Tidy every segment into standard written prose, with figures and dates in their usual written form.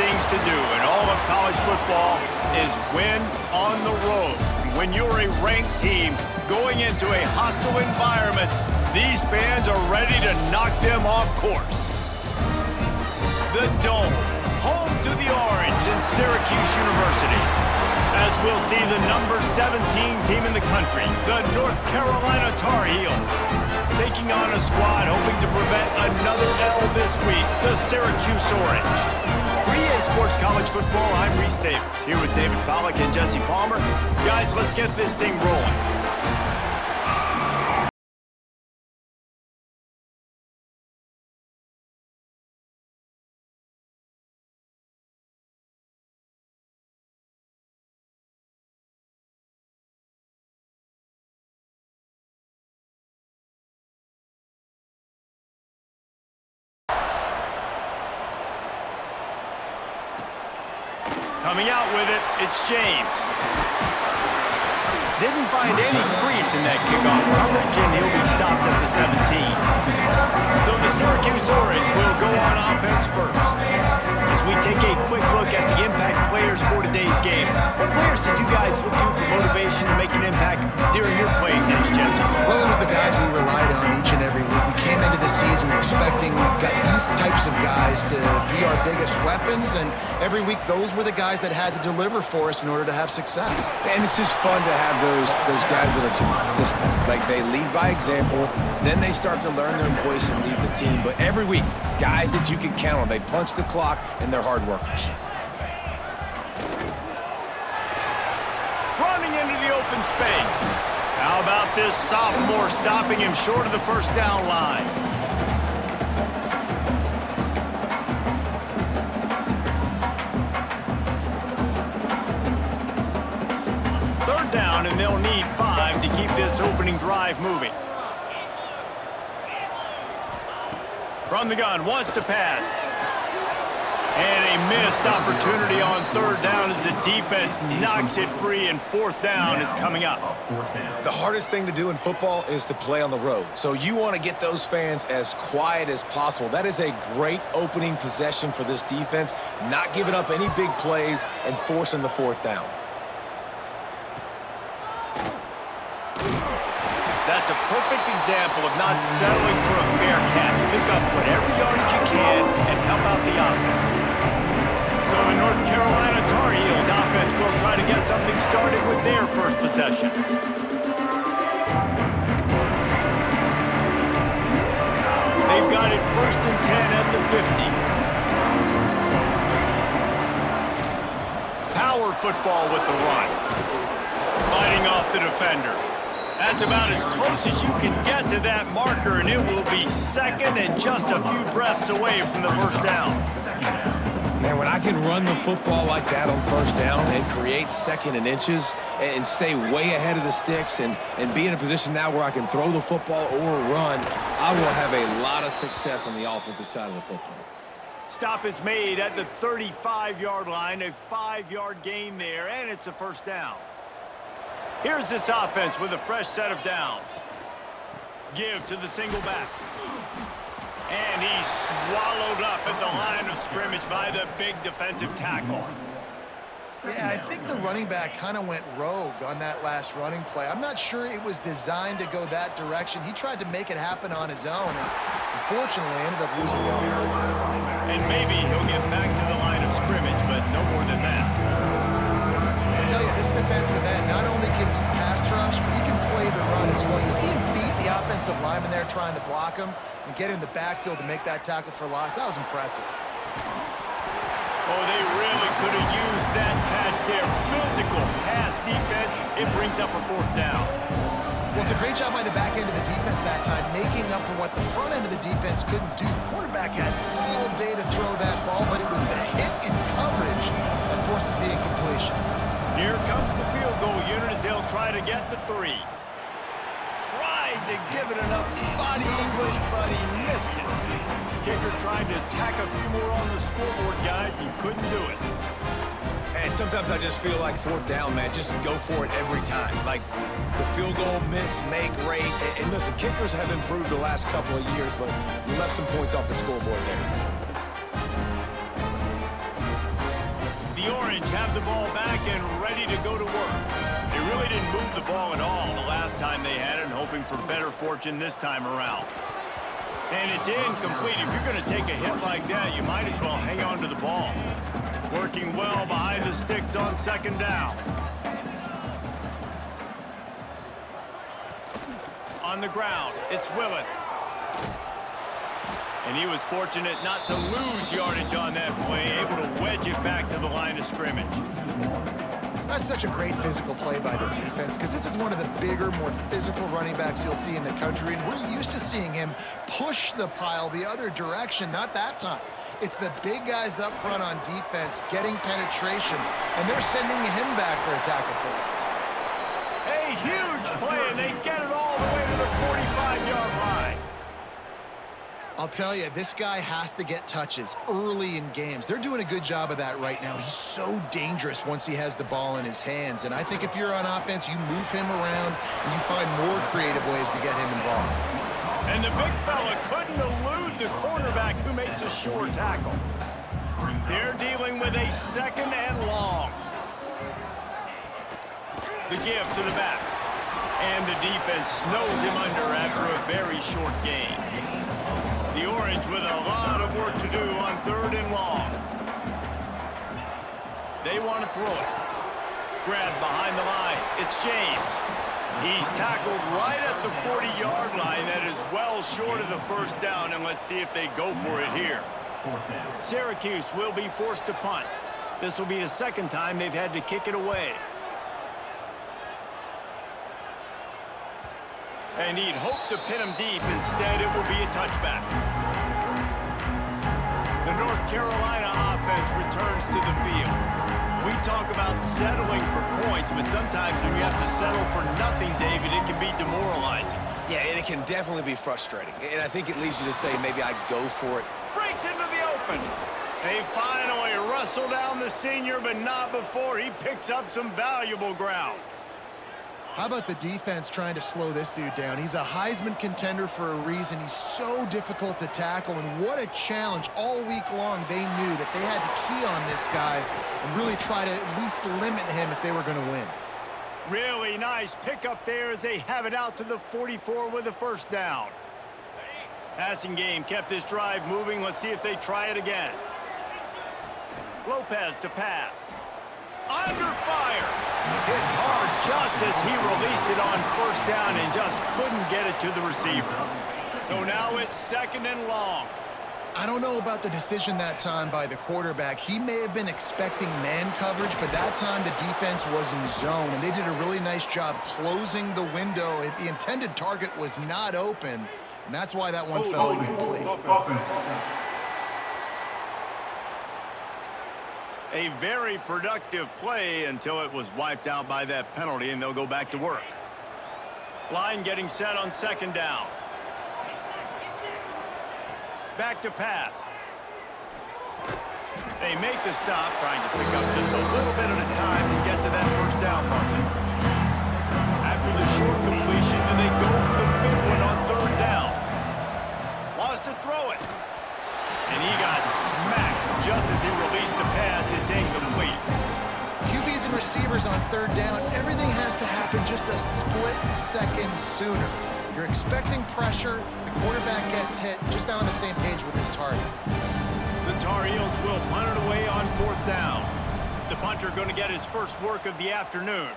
things to do in all of college football is win on the road. When you're a ranked team going into a hostile environment, these fans are ready to knock them off course. The Dome, home to the Orange in Syracuse University. As we'll see the number 17 team in the country, the North Carolina Tar Heels, taking on a squad hoping to prevent another L this week, the Syracuse Orange. For EA Sports College Football, I'm Reese Davis, here with David Pollack and Jesse Palmer. Guys, let's get this thing rolling. Coming out with it, it's James. Didn't find any crease in that kickoff coverage, and he'll be stopped at the 17. So the Syracuse Orange will go on offense first. As we take a quick look at the impact players for today's game, what players did you guys look to for motivation to make an impact during your playing days, Jesse? Well, it was the guys we relied on each and every week. We came into the season expecting these types of guys to be our biggest weapons, and every week those were the guys that had to deliver for us in order to have success. And it's just fun to have those guys that are consistent. Like, they lead by example, then they start to learn their voice and lead the team. But every week, guys that you can count on, they punch the clock and they're hard workers. Running into the open space. How about this sophomore stopping him short of the first down line? Third down, and they'll need 5 to keep this opening drive moving. From the gun, wants to pass. And a missed opportunity on third down as the defense knocks it free, and fourth down is coming up. The hardest thing to do in football is to play on the road. So you want to get those fans as quiet as possible. That is a great opening possession for this defense, not giving up any big plays and forcing the fourth down. That's a perfect example of not settling for a fair catch. Pick up whatever yardage you can and help out the offense. So the North Carolina Tar Heels offense will try to get something started with their first possession. They've got it 1st and 10 at the 50. Power football with the run. Fighting off the defender. That's about as close as you can get to that marker, and it will be second and just a few breaths away from the first down. Man, when I can run the football like that on first down and create second and inches and stay way ahead of the sticks and be in a position now where I can throw the football or run, I will have a lot of success on the offensive side of the football. Stop is made at the 35-yard line, a 5-yard gain there, and it's a first down. Here's this offense with a fresh set of downs. Give to the single back. And he's swallowed up at the line of scrimmage by the big defensive tackle. Yeah, I think the running back kind of went rogue on that last running play. I'm not sure it was designed to go that direction. He tried to make it happen on his own, and unfortunately ended up losing yards. And maybe he'll get back to the line of scrimmage, but no more than that. I tell you, this defensive end, not only can he pass rush, but he can play the run as well. You see him beat the offensive lineman there trying to block him and get in the backfield to make that tackle for loss. That was impressive. Oh, they really could have used that catch there. Physical pass defense. It brings up a fourth down. Well, it's a great job by the back end of the defense that time, making up for what the front end of the defense couldn't do. The quarterback had all day to throw that ball, but it was the hit in coverage that forces the incompletion. Here comes the field goal unit as they'll try to get the 3. Tried to give it enough body English, but he missed it. Kicker tried to tack a few more on the scoreboard, guys. He couldn't do it. And sometimes I just feel like fourth down, man, just go for it every time. Like the field goal, miss, make rate. And listen, kickers have improved the last couple of years, but you left some points off the scoreboard there. The Orange have the ball back and ready to go to work. They really didn't move the ball at all the last time they had it, and hoping for better fortune this time around. And it's incomplete. If you're going to take a hit like that, you might as well hang on to the ball. Working well behind the sticks on second down. On the ground, it's Willis. And he was fortunate not to lose yardage on that play, able to wedge it back to the line of scrimmage. That's such a great physical play by the defense because this is one of the bigger, more physical running backs you'll see in the country, and we're used to seeing him push the pile the other direction, not that time. It's the big guys up front on defense getting penetration, and they're sending him back for a tackle for loss. A huge play, and they get it all the way to the 45-yard line. I'll tell you, this guy has to get touches early in games. They're doing a good job of that right now. He's so dangerous once he has the ball in his hands. And I think if you're on offense, you move him around and you find more creative ways to get him involved. And the big fella couldn't elude the cornerback who makes a sure tackle. They're dealing with a second and long. The give to the back. And the defense snows him under after a very short gain. The Orange with a lot of work to do on third and long. They want to throw it. Grab behind the line. It's James. He's tackled right at the 40-yard line. That is well short of the first down, and let's see if they go for it here. Syracuse will be forced to punt. This will be the second time they've had to kick it away. And he'd hope to pin him deep. Instead, it will be a touchback. The North Carolina offense returns to the field. We talk about settling for points, but sometimes when you have to settle for nothing, David, it can be demoralizing. Yeah, and it can definitely be frustrating. And I think it leads you to say, maybe I go for it. Breaks into the open. They finally wrestle down the senior, but not before he picks up some valuable ground. How about the defense trying to slow this dude down? He's a Heisman contender for a reason. He's so difficult to tackle, and what a challenge. All week long, they knew that they had to key on this guy and really try to at least limit him if they were going to win. Really nice pickup there as they have it out to the 44 with a first down. Passing game kept this drive moving. Let's see if they try it again. Lopez to pass. Under fire. Hit hard just as he released it on first down and just couldn't get it to the receiver. So now it's second and long. I don't know about the decision that time by the quarterback. He may have been expecting man coverage, but that time the defense was in zone, and they did a really nice job closing the window. The intended target was not open, and that's why that one fell incomplete. A very productive play until it was wiped out by that penalty, and they'll go back to work. Line getting set on second down. Back to pass. They make the stop, trying to pick up just a little bit at a time to get to that first down marker. After the short completion, do they go for the big one on third down? Wants to throw it. And he got smacked just as he released the pass. It's incomplete. QBs and receivers on third down, everything has to happen just a split second sooner. You're expecting pressure, the quarterback gets hit, just not on the same page with his target. The Tar Heels will punt it away on fourth down. The punter going to get his first work of the afternoon.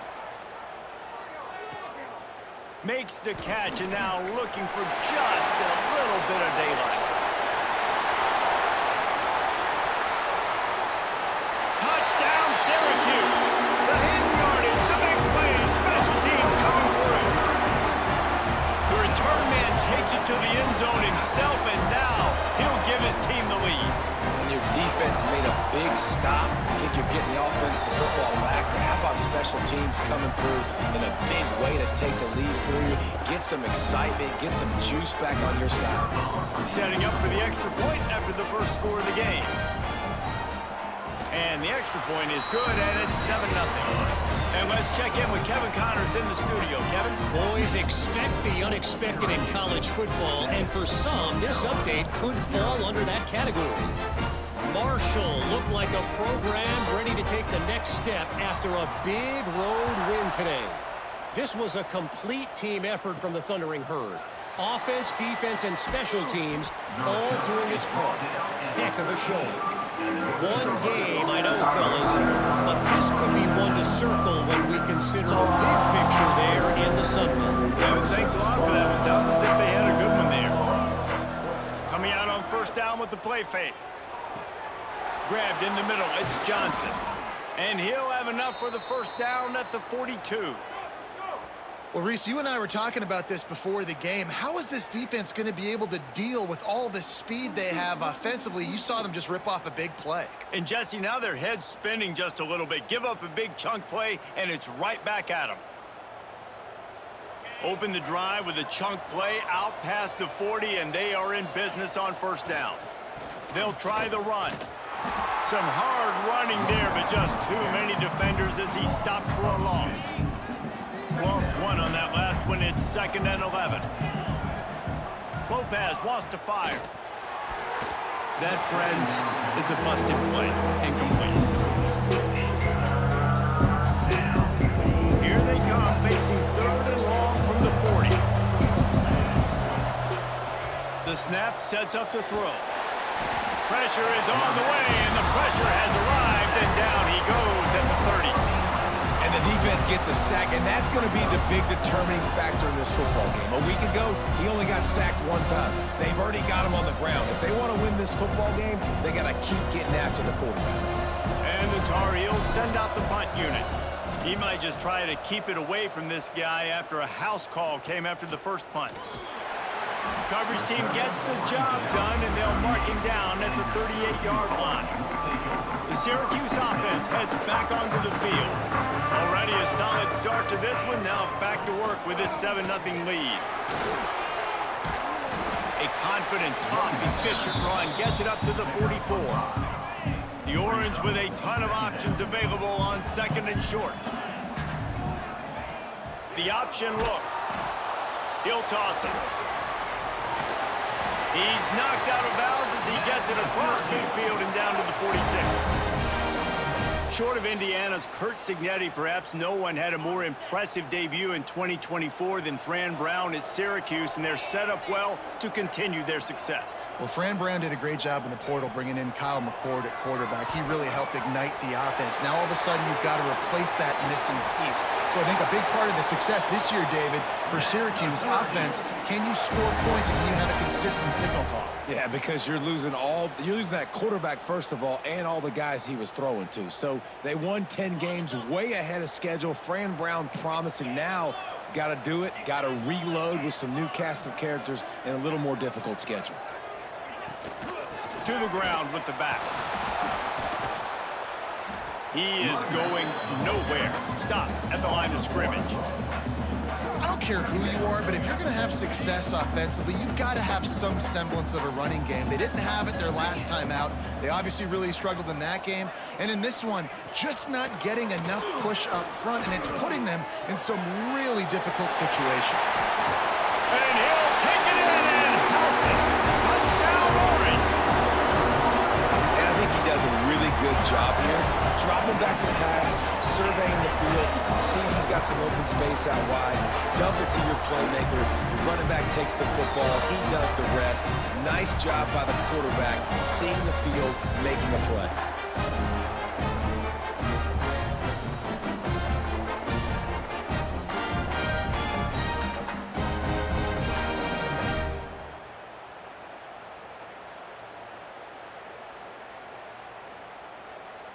Makes the catch, and now looking for just a little bit of daylight. Touchdown, Syracuse. The hidden yardage, the big plays, special teams coming through. The return man takes it to the end zone himself, and now he'll give his team the lead. And your defense made a big stop. I think you're getting the offense, the football back. But how about special teams coming through in a big way to take the lead for you? Get some excitement, get some juice back on your side. Setting up for the extra point after the first score of the game. And the extra point is good, and it's 7-0. And let's check in with Kevin Connors in the studio. Kevin? Boys, expect the unexpected in college football, and for some, this update could fall under that category. Marshall looked like a program ready to take the next step after a big road win today. This was a complete team effort from the Thundering Herd. Offense, defense, and special teams all doing its part. Heck of a showing. One game, I know, fellas, but this could be one to circle when we consider the big picture there in the Sun Belt. Kevin, thanks a lot for that. It sounds as if they had a good one there. Coming out on first down with the play fake. Grabbed in the middle, it's Johnson. And he'll have enough for the first down at the 42. Well, Reese, you and I were talking about this before the game. How is this defense going to be able to deal with all the speed they have offensively? You saw them just rip off a big play. And, Jesse, now their head's spinning just a little bit. Give up a big chunk play, and it's right back at them. Open the drive with a chunk play out past the 40, and they are in business on first down. They'll try the run. Some hard running there, but just too many defenders as he stopped for a loss. Lost one on that last one. It's 2nd and 11. Lopez wants to fire. That, friends, is a busted play. Incomplete. Here they come, facing 3rd and long from the 40. The snap sets up the throw. Pressure is on the way, and the pressure has arrived, and down he goes at the 30. And the defense gets a sack, and that's going to be the big determining factor in this football game. A week ago, he only got sacked one time. They've already got him on the ground. If they want to win this football game, they got to keep getting after the quarterback. And the Tar Heels send out the punt unit. He might just try to keep it away from this guy after a house call came after the first punt. Coverage team gets the job done, and they'll mark him down at the 38-yard line. The Syracuse offense heads back onto the field. Already a solid start to this one. Now back to work with this 7-0 lead. A confident, tough, efficient run gets it up to the 44. The Orange with a ton of options available on 2nd and short. The option look. He'll toss it. He's knocked out of bounds as he gets it across midfield and down to the 46. Short of Indiana's Kurt Signetti, perhaps no one had a more impressive debut in 2024 than Fran Brown at Syracuse, and they're set up well to continue their success. Well, Fran Brown did a great job in the portal bringing in Kyle McCord at quarterback. He really helped ignite the offense. Now, all of a sudden, you've got to replace that missing piece. So I think a big part of the success this year, David, for Syracuse offense, can you score points and can you have a consistent signal call? Yeah, because you're losing that quarterback, first of all, and all the guys he was throwing to. So they won 10 games way ahead of schedule. Fran Brown promising now. Got to do it. Got to reload with some new cast of characters and a little more difficult schedule. To the ground with the back. He is going nowhere. Stop at the line of scrimmage. I don't care who you are, but if you're going to have success offensively, you've got to have some semblance of a running game. They didn't have it their last time out. They obviously really struggled in that game. And in this one, just not getting enough push up front, and it's putting them in some really difficult situations. And he'll take it in and house it. Touchdown, Orange. And I think he does a really good job here. Dropping back to pass, surveying the field, sees he's got some open space out wide, dump it to your playmaker, your running back takes the football, he does the rest. Nice job by the quarterback, seeing the field, making a play.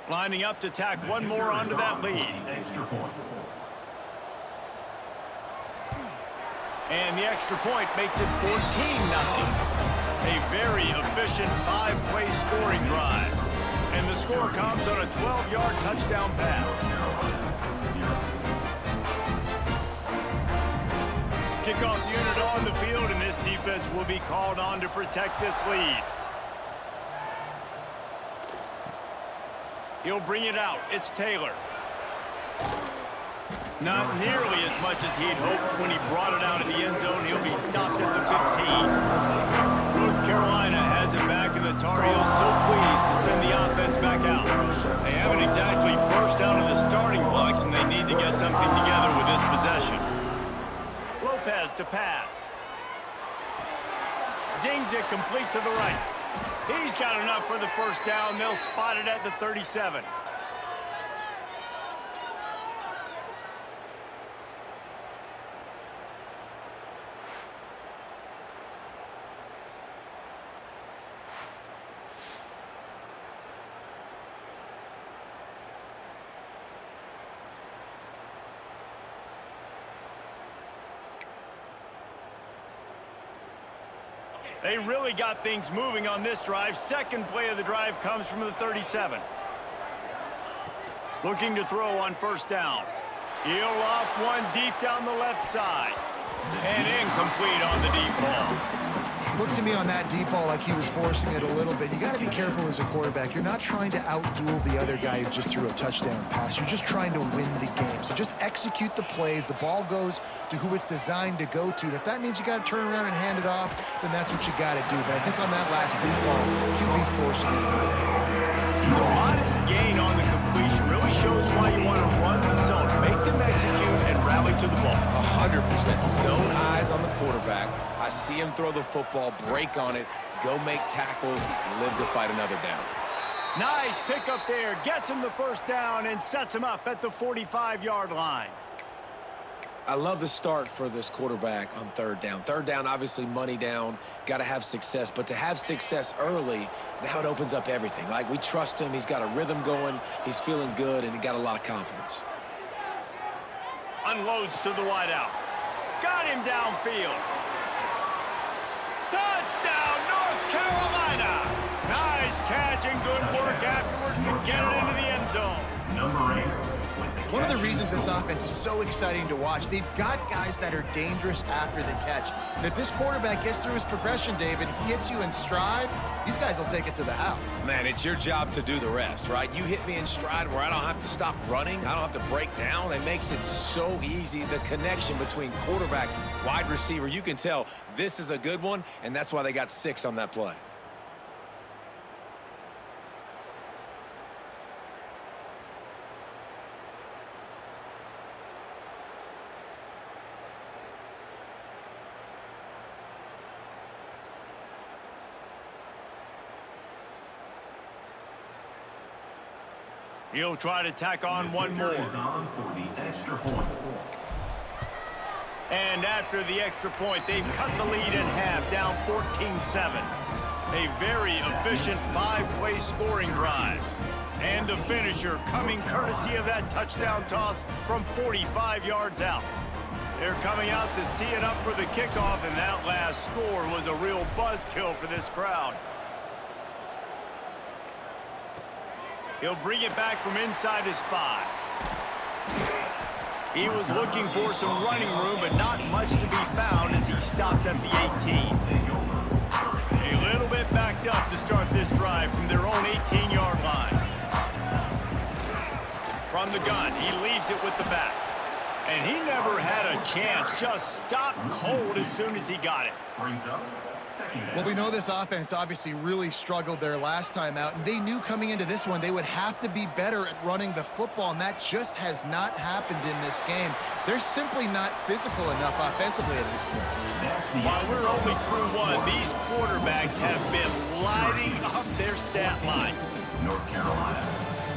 Lining up to tack one more onto that lead. And the extra point makes it 14-0. A very efficient 5-play scoring drive. And the score comes on a 12-yard touchdown pass. Kickoff unit on the field, and this defense will be called on to protect this lead. He'll bring it out. It's Taylor. Not nearly as much as he'd hoped when he brought it out in the end zone. He'll be stopped at the 15. North Carolina has it back in the the Tar Heels so pleased to send the offense back out. They haven't exactly burst out of the starting blocks, and they need to get something together with this possession. Lopez to pass. Zings it complete to the right. He's got enough for the first down. They'll spot it at the 37. They really got things moving on this drive. Second play of the drive comes from the 37. Looking to throw on first down. He'll loft one deep down the left side. And incomplete on the deep ball. Looked to me on that deep ball like he was forcing it a little bit. You got to be careful as a quarterback. You're not trying to outduel the other guy who just threw a touchdown pass. You're just trying to win the game. So just execute the plays. The ball goes to who it's designed to go to. And if that means you got to turn around and hand it off, then that's what you got to do. But I think on that last deep ball, QB forcing it. The modest gain on the completion really shows why you want to run the zone. Make them execute and rally to the ball. 100% zone eyes on the quarterback. I see him throw the football, break on it, go make tackles, live to fight another down. Nice pick up there. Gets him the first down and sets him up at the 45-yard line. I love the start for this quarterback on third down. Third down, obviously money down, got to have success. But to have success early, now it opens up everything. Like, we trust him. He's got a rhythm going. He's feeling good, and he got a lot of confidence. Unloads to the wideout. Got him downfield. Touchdown, North Carolina. Nice catch and good work afterwards to get it into the end zone. Number 8. One of the reasons this offense is so exciting to watch, they've got guys that are dangerous after the catch. And if this quarterback gets through his progression, David, he hits you in stride, these guys will take it to the house. Man, it's your job to do the rest, right? You hit me in stride where I don't have to stop running. I don't have to break down. It makes it so easy. The connection between quarterback, wide receiver, you can tell this is a good one, and that's why they got 6 on that play. He'll try to tack on one more. And after the extra point, they've cut the lead in half, down 14-7. A very efficient 5-play scoring drive. And the finisher coming courtesy of that touchdown toss from 45 yards out. They're coming out to tee it up for the kickoff, and that last score was a real buzzkill for this crowd. He'll bring it back from inside his 5. He was looking for some running room, but not much to be found as he stopped at the 18. A little bit backed up to start this drive from their own 18-yard line. From the gun, he leaves it with the back. And he never had a chance, just stopped cold as soon as he got it. Well, we know this offense obviously really struggled their last time out, and they knew coming into this one they would have to be better at running the football, and that just has not happened in this game. They're simply not physical enough offensively at this point. While we're only through one, these quarterbacks have been lighting up their stat line. North Carolina,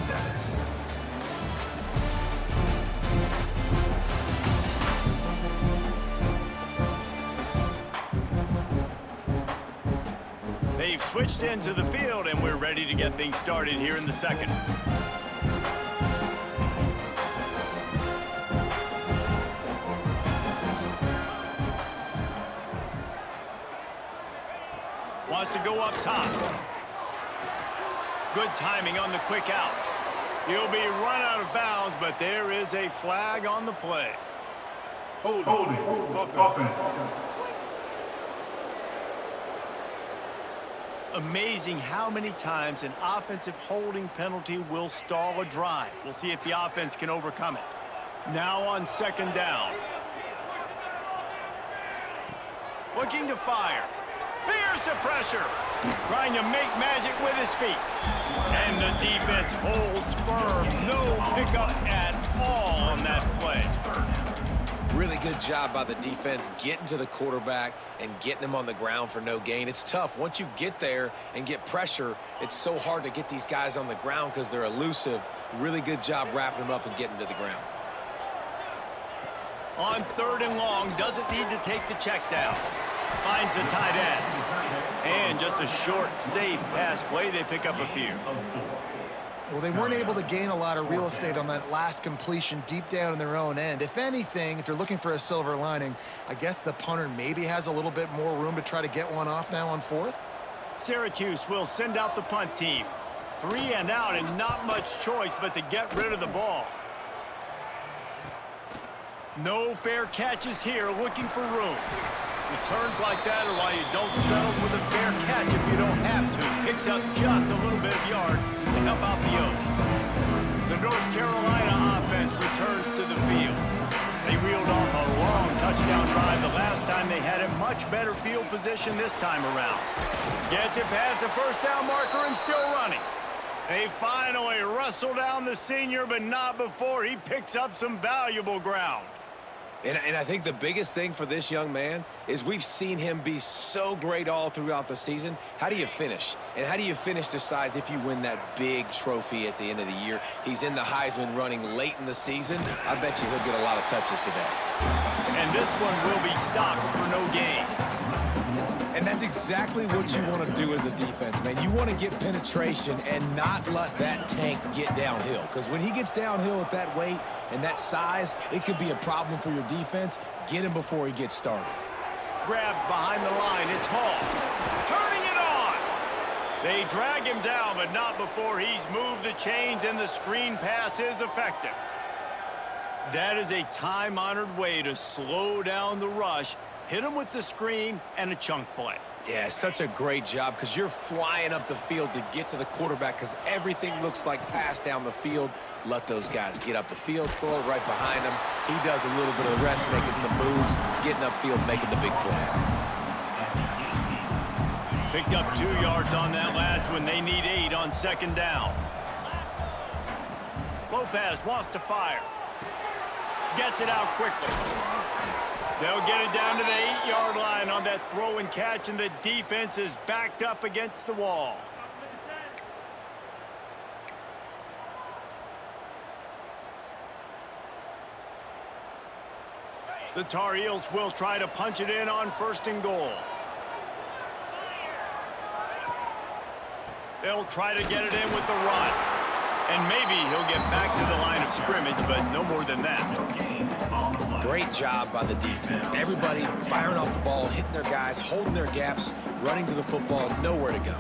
7. They've switched into the field, and we're ready to get things started here in the second. Wants to go up top. Good timing on the quick out. He'll be run out of bounds, but there is a flag on the play. Holding. Open. Amazing how many times an offensive holding penalty will stall a drive. We'll see if the offense can overcome it. Now on second down. Looking to fire. Here's the pressure. trying to make magic with his feet. And the defense holds firm. No pickup at all on that play. Really good job by the defense getting to the quarterback and getting him on the ground for no gain. It's tough. Once you get there and get pressure, it's so hard to get these guys on the ground because they're elusive. Really good job wrapping them up and getting to the ground. On 3rd and long, doesn't need to take the check down. Finds the tight end. And just a short, safe pass play. They pick up a few. Well, they weren't able to gain a lot of real estate on that last completion deep down in their own end. If anything, if you're looking for a silver lining, I guess the punter maybe has a little bit more room to try to get one off now on 4th. Syracuse will send out the punt team. 3 and out and not much choice but to get rid of the ball. No fair catches here, looking for room. Returns like that are why you don't settle for the fair catch if you don't have to. Picks up just a little bit of yards to help out the O. The North Carolina offense returns to the field. They reeled off a long touchdown drive the last time they had a much better field position this time around. Gets it past the first down marker and still running. They finally wrestle down the senior, but not before he picks up some valuable ground. And I think the biggest thing for this young man is we've seen him be so great all throughout the season. How do you finish? And how do you finish decides if you win that big trophy at the end of the year. He's in the Heisman running late in the season. I bet you he'll get a lot of touches today. And this one will be stopped for no gain. And that's exactly what you want to do as a defense, man. You want to get penetration and not let that tank get downhill. Because when he gets downhill at that weight and that size, it could be a problem for your defense. Get him before he gets started. Grabbed behind the line. It's Hall. Turning it on. They drag him down, but not before he's moved the chains and the screen pass is effective. That is a time-honored way to slow down the rush. Hit him with the screen and a chunk play. Yeah, such a great job because you're flying up the field to get to the quarterback because everything looks like pass down the field. Let those guys get up the field, throw it right behind him. He does a little bit of the rest, making some moves, getting upfield, making the big play. Picked up 2 yards on that last one. They need 8 on 2nd down. Lopez wants to fire. Gets it out quickly. They'll get it down to the 8-yard line on that throw and catch, and the defense is backed up against the wall. The Tar Heels will try to punch it in on 1st and goal. They'll try to get it in with the run. And maybe he'll get back to the line of scrimmage, but no more than that. Great job by the defense. Everybody firing off the ball, hitting their guys, holding their gaps, running to the football, nowhere to go.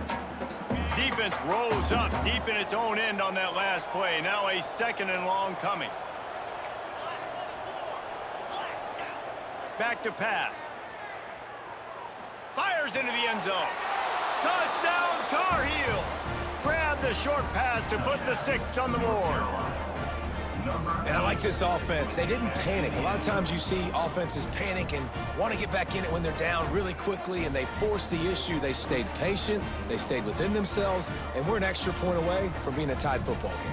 Defense rose up deep in its own end on that last play. Now a 2nd and long coming. Back to pass. Fires into the end zone. Touchdown, Tar Heels. Grab the short pass to put the 6 on the board. And I like this offense. They didn't panic. A lot of times you see offenses panic and want to get back in it when they're down really quickly, and they force the issue. They stayed patient. They stayed within themselves, and we're an extra point away from being a tied football game.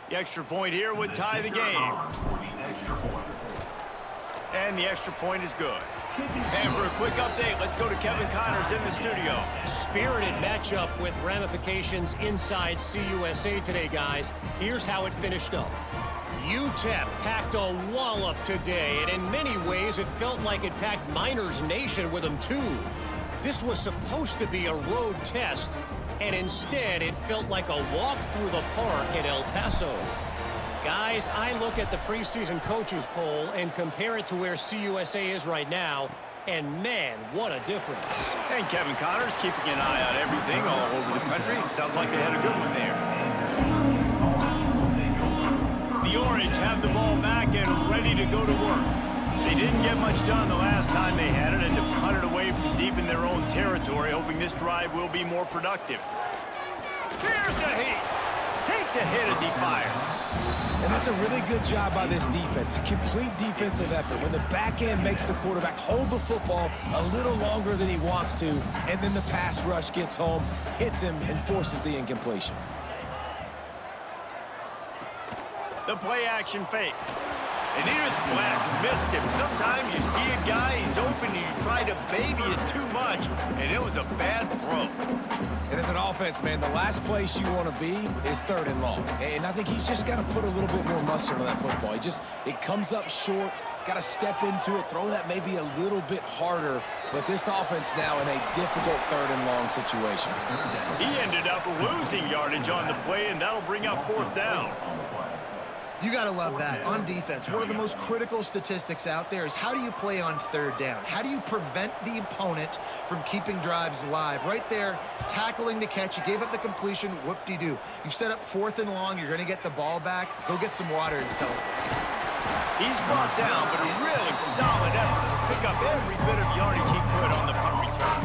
The extra point here would tie the game. And the extra point is good. And for a quick update, let's go to Kevin Connors in the studio. Spirited matchup with ramifications inside CUSA today, guys. Here's how it finished up. UTEP packed a wallop today, and in many ways it felt like it packed Miners Nation with them too. This was supposed to be a road test, and instead it felt like a walk through the park at El Paso. Guys, I look at the preseason coaches poll and compare it to where CUSA is right now, and man, what a difference. And Kevin Connors keeping an eye on everything all over the country. Sounds like they had a good one there. The Orange have the ball back and ready to go to work. They didn't get much done the last time they had it, and to punt it away from deep in their own territory, hoping this drive will be more productive. Here's the heat. takes a hit as he fires. And that's a really good job by this defense. A complete defensive effort. When the back end makes the quarterback hold the football a little longer than he wants to, and then the pass rush gets home, hits him, and forces the incompletion. The play action fake. And he just flat missed him. Sometimes you see a guy, he's open, and you try to baby it too much, and it was a bad throw. And as an offense, man, the last place you want to be is 3rd and long. And I think he's just got to put a little bit more mustard on that football. It comes up short, got to step into it, throw that maybe a little bit harder. But this offense now in a difficult 3rd and long situation. He ended up losing yardage on the play, and that'll bring up 4th down. You got to love that. On defense, one of the most critical statistics out there is how do you play on 3rd down? How do you prevent the opponent from keeping drives alive? Right there, tackling the catch. You gave up the completion. Whoop-de-doo. You've set up 4th and long. You're going to get the ball back. Go get some water and celebrate. He's brought down, but a really solid effort to pick up every bit of yardage he could on the punt return.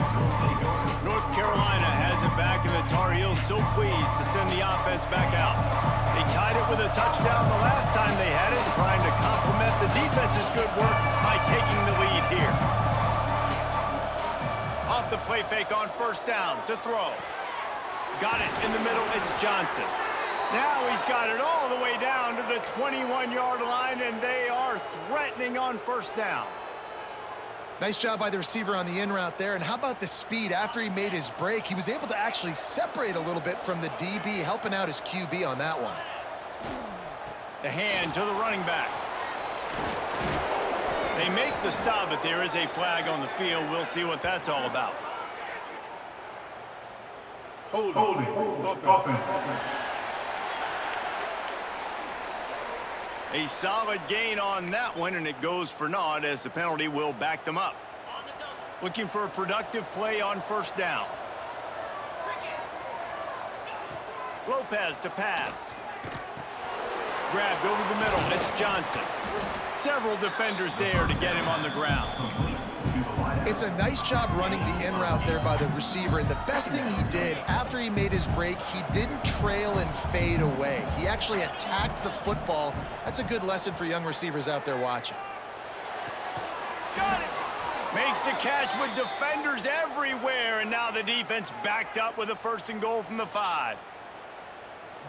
North Carolina has it back, and the Tar Heels so pleased to send the offense back out. They tied it with a touchdown the last time they had it, trying to complement the defense's good work by taking the lead here. Off the play fake on 1st down to throw. Got it in the middle, it's Johnson. Now he's got it all the way down to the 21-yard line, and they are threatening on 1st down. Nice job by the receiver on the in route there. And how about the speed? After he made his break, he was able to actually separate a little bit from the DB, helping out his QB on that one. The hand to the running back. They make the stop, but there is a flag on the field. We'll see what that's all about. Holding. Offense. A solid gain on that one, and it goes for naught as the penalty will back them up. Looking for a productive play on 1st down. Lopez to pass. Grabbed over the middle. It's Johnson. Several defenders there to get him on the ground. It's a nice job running the in route there by the receiver. And the best thing he did after he made his break, he didn't trail and fade away. He actually attacked the football. That's a good lesson for young receivers out there watching. Got it. Makes the catch with defenders everywhere. And now the defense backed up with a 1st and goal from the 5.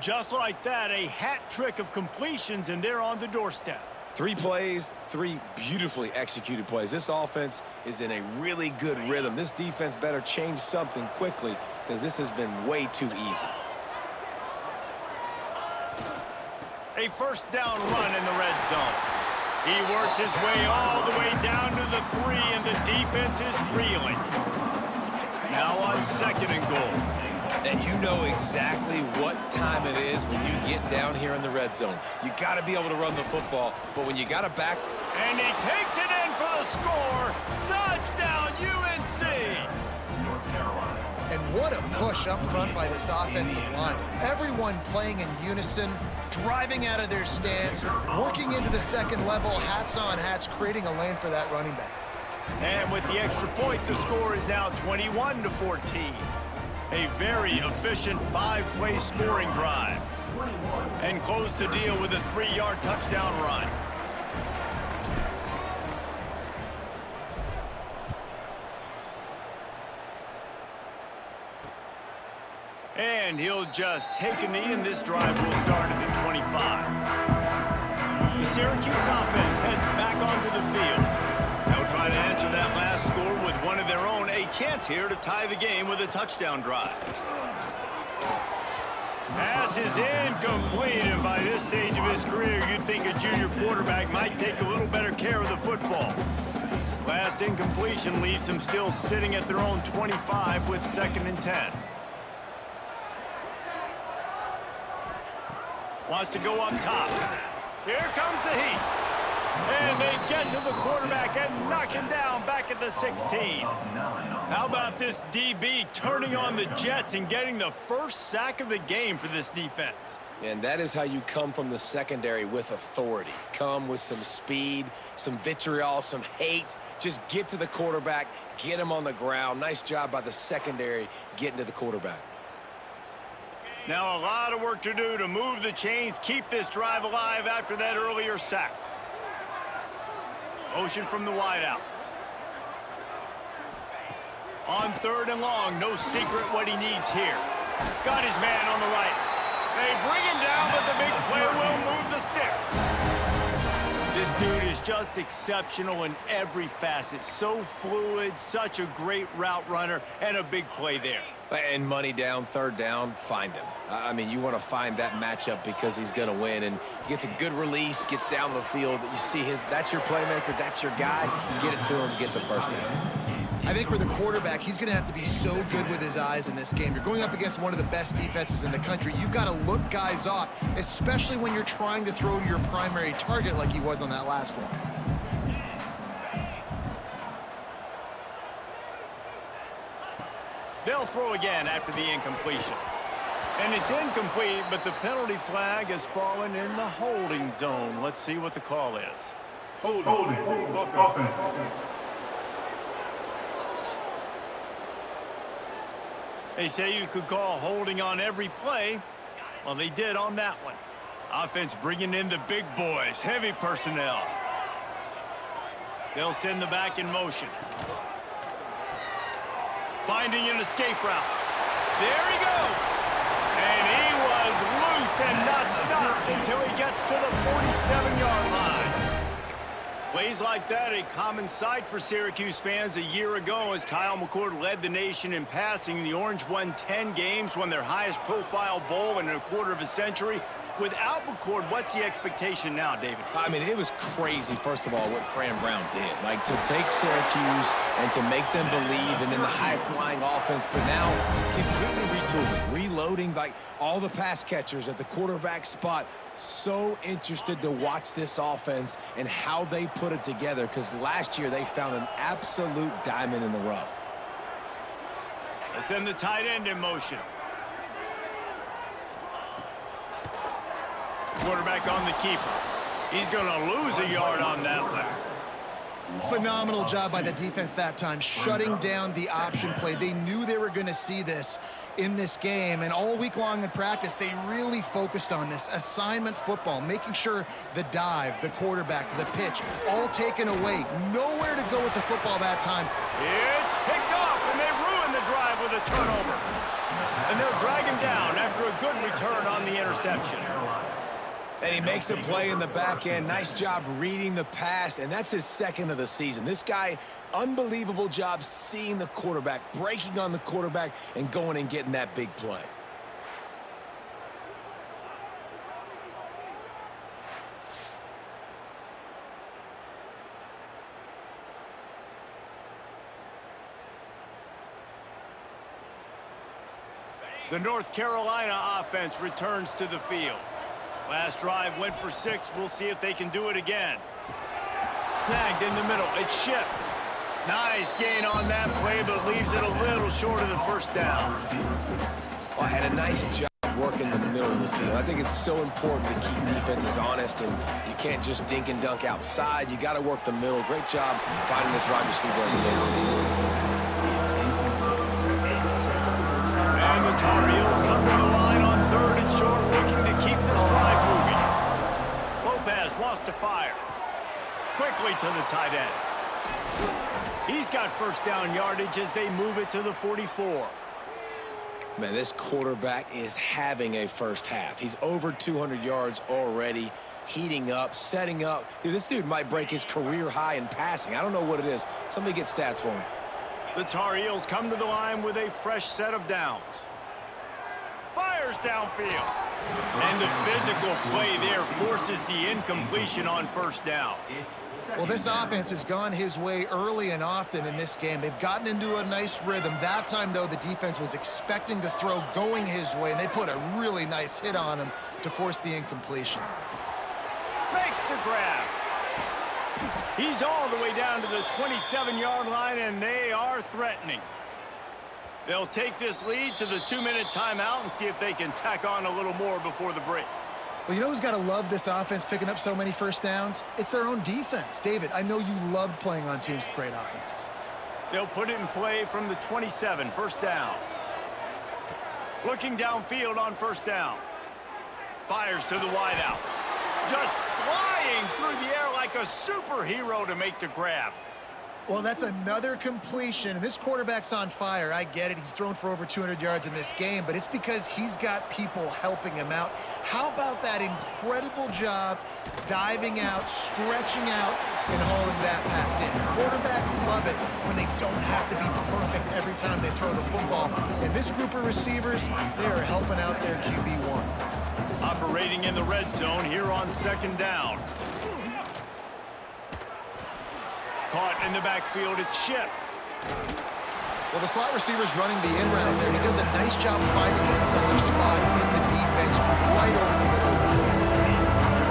Just like that, a hat trick of completions, and they're on the doorstep. 3 plays, 3 beautifully executed plays. This offense is in a really good rhythm. This defense better change something quickly because this has been way too easy. A 1st down run in the red zone. He works his way all the way down to the 3, and the defense is reeling. Now on 2nd and goal. And you know exactly what time it is when you get down here in the red zone. You got to be able to run the football, but when you got to back... And he takes it in for the score. Touchdown, UNC! And what a push up front by this offensive line. Everyone playing in unison, driving out of their stance, working into the 2nd level, hats on hats, creating a lane for that running back. And with the extra point, the score is now 21-14. A very efficient 5-play scoring drive. And close the deal with a 3-yard touchdown run. And he'll just take a knee, and this drive will start at the 25. The Syracuse offense heads back onto the field. They'll try to answer that last score with one of their own. A chance here to tie the game with a touchdown drive. Pass is incomplete, and by this stage of his career, you'd think a junior quarterback might take a little better care of the football. Last incompletion leaves them still sitting at their own 25 with 2nd and 10. Wants to go up top. Here comes the heat. And they get to the quarterback and knock him down back at the 16. How about this DB turning on the Jets and getting the 1st sack of the game for this defense? And that is how you come from the secondary with authority. Come with some speed, some vitriol, some hate. Just get to the quarterback, get him on the ground. Nice job by the secondary getting to the quarterback. Now a lot of work to do to move the chains, keep this drive alive after that earlier sack. Motion from the wideout. On 3rd and long, no secret what he needs here. Got his man on the right. They bring him down, but the big play will move the sticks. This dude is just exceptional in every facet. So fluid, such a great route runner, and a big play there. And money down, 3rd down, find him. I mean, you want to find that matchup because he's going to win. And he gets a good release, gets down the field. You see that's your playmaker, that's your guy. You get it to him, get the 1st down. I think for the quarterback, he's going to have to be so good with his eyes in this game. You're going up against one of the best defenses in the country. You've got to look guys off, especially when you're trying to throw to your primary target like he was on that last one. They'll throw again after the incompletion. And it's incomplete, but the penalty flag has fallen in the holding zone. Let's see what the call is. Holding. Offense. They say you could call holding on every play. Well, they did on that one. Offense bringing in the big boys, heavy personnel. They'll send the back in motion. Finding an escape route. There he goes. And he was loose and not stopped until he gets to the 47-yard line. Plays like that, a common sight for Syracuse fans a year ago as Kyle McCord led the nation in passing. The Orange won 10 games, won their highest profile bowl in a quarter of a century. Without McCord, what's the expectation now, David? I mean, it was crazy, first of all, what Fran Brown did. Like, to take Syracuse and to make them believe, and then the high-flying offense, but now completely retooling, reloading, like all the pass catchers at the quarterback spot. So interested to watch this offense and how they put it together, because last year they found an absolute diamond in the rough. Let's send the tight end in motion. Quarterback on the keeper. He's going to lose a yard on that one. Phenomenal job by the defense that time, shutting down the option play. They knew they were going to see this in this game, and all week long in practice, they really focused on this assignment football, making sure the dive, the quarterback, the pitch, all taken away. Nowhere to go with the football that time. It's picked off, and they ruin the drive with a turnover. And they'll drag him down after a good return on the interception. And he makes a play in the back end. Nice job reading the pass, and that's his 2nd of the season. This guy, unbelievable job seeing the quarterback, breaking on the quarterback, and going and getting that big play. The North Carolina offense returns to the field. Last drive went for 6. We'll see if they can do it again. Snagged in the middle. It's Ship. Nice gain on that play, but leaves it a little short of the 1st down. Well, and a nice job working the middle of the field. I think it's so important to keep defenses honest, and you can't just dink and dunk outside. You got to work the middle. Great job finding this wide receiver in the middle of the field. And the Tar Heels come to the line on 3rd and short, looking to keep this drive moving. Lopez wants to fire. Quickly to the tight end. He's got 1st down yardage as they move it to the 44. Man, this quarterback is having a first half. He's over 200 yards already, heating up, setting up. Dude, this dude might break his career high in passing. I don't know what it is. Somebody get stats for me. The Tar Heels come to the line with a fresh set of downs. Fires downfield. And the physical play there forces the incompletion on 1st down. Well, this offense has gone his way early and often in this game. They've gotten into a nice rhythm. That time, though, the defense was expecting to throw going his way, and they put a really nice hit on him to force the incompletion. Makes the grab. He's all the way down to the 27-yard line, and they are threatening. They'll take this lead to the 2-minute timeout and see if they can tack on a little more before the break. Well, you know who's got to love this offense picking up so many 1st downs? It's their own defense. David, I know you loved playing on teams with great offenses. They'll put it in play from the 27, 1st down. Looking downfield on first down. Fires to the wideout. Just flying through the air like a superhero to make the grab. Well, that's another completion. This quarterback's on fire. I get it. He's thrown for over 200 yards in this game, but it's because he's got people helping him out. How about that incredible job diving out, stretching out, and hauling that pass in? Quarterbacks love it when they don't have to be perfect every time they throw the football. And this group of receivers, they are helping out their QB1. Operating in the red zone here on second down. Caught in the backfield, it's Ship. Well, the slot receiver's running the in route there, and he does a nice job finding the soft spot in the defense right over the middle of the field.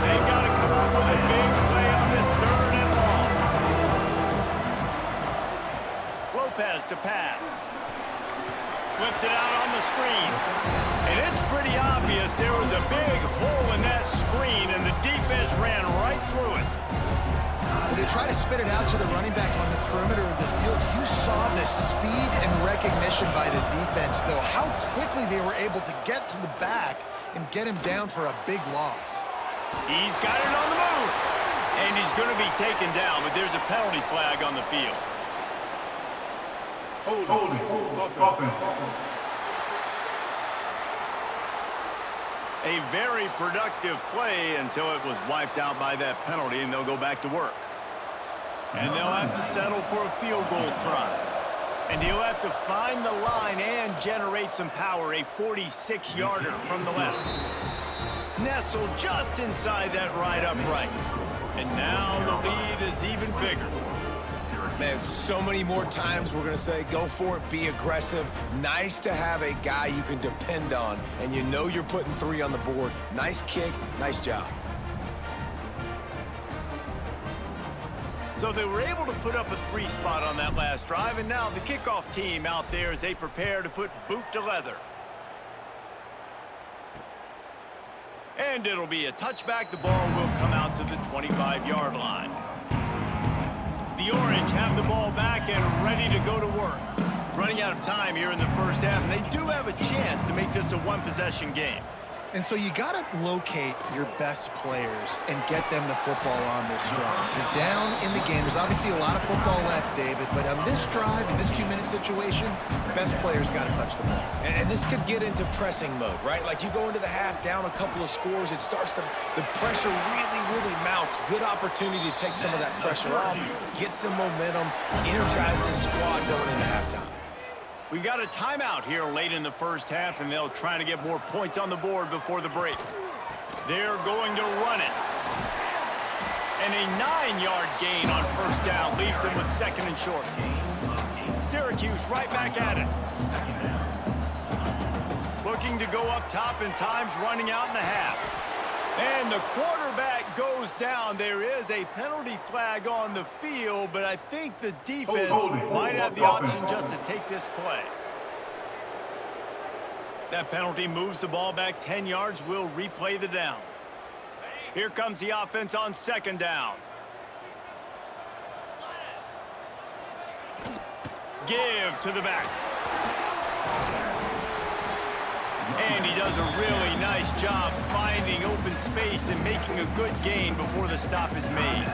They've got to come up with a big play on this third and long. Lopez to pass. Flips it out on the screen. And it's pretty obvious there was a big hole in that screen, and the defense ran right through it. When they try to spit it out to the running back on the perimeter of the field, you saw the speed and recognition by the defense, though, how quickly they were able to get to the back and get him down for a big loss. He's got it on the move. And he's going to be taken down, but there's a penalty flag on the field. Holding. Offense. A very productive play until it was wiped out by that penalty, and they'll go back to work. And they'll have to settle for a field goal try. And he'll have to find the line and generate some power, a 46-yarder from the left. Nestled just inside that right upright. And now the lead is even bigger. Man, so many more times we're going to say, go for it, be aggressive. Nice to have a guy you can depend on, and you know you're putting 3 on the board. Nice kick, nice job. So they were able to put up a 3 spot on that last drive, and now the kickoff team out there as they prepare to put boot to leather. And it'll be a touchback. The ball will come out to the 25-yard line. The Orange have the ball back and ready to go to work. Running out of time here in the first half, and they do have a chance to make this a one-possession game. And so you got to locate your best players and get them the football on this drive. You're down in the game. There's obviously a lot of football left, David, but on this drive, in this 2-minute situation, best players got to touch the ball. And this could get into pressing mode, right? Like you go into the half, down a couple of scores, it starts to, the pressure really mounts. Good opportunity to take some of that pressure off, get some momentum, energize this squad going into halftime. We got a timeout here late in the first half, and they'll try to get more points on the board before the break. They're going to run it. And a 9-yard gain on first down leaves them with second and short. Syracuse right back at it. Looking to go up top, and time's running out in the half. And the quarterback goes down. There is a penalty flag on the field, but I think the defense might have the option just to take this play. That penalty moves the ball back 10 yards. We'll replay the down. Here comes the offense on second down. Give to the back. And he does a really nice job finding open space and making a good gain before the stop is made.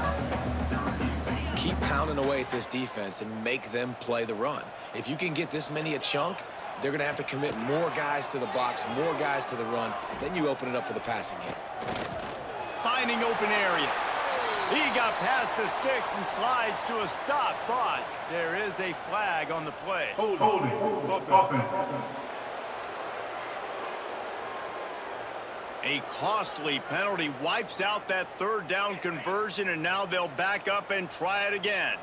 Keep pounding away at this defense and make them play the run. If you can get this many a chunk, they're going to have to commit more guys to the box, more guys to the run. Then you open it up for the passing game. Finding open areas. He got past the sticks and slides to a stop, but there is a flag on the play. Holding. Offense. A costly penalty wipes out that third down conversion, and now they'll back up and try it again.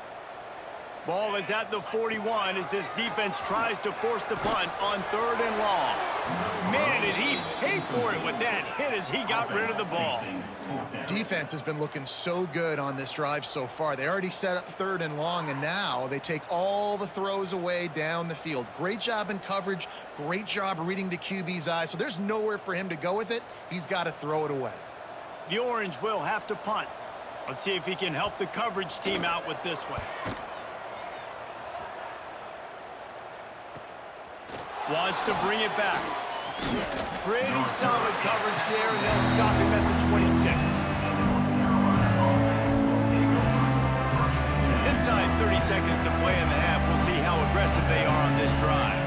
Ball is at the 41 as this defense tries to force the punt on third and long. Man, did he pay for it with that hit as he got rid of the ball. Defense has been looking so good on this drive so far. They already set up third and long, and now they take all the throws away down the field. Great job in coverage, great job reading the QB's eyes. So there's nowhere for him to go with it. He's got to throw it away. The Orange will have to punt. Let's see if he can help the coverage team out with this one. Wants to bring it back. Pretty solid coverage there, and they'll stop him at the 26. Inside 30 seconds to play in the half. We'll see how aggressive they are on this drive.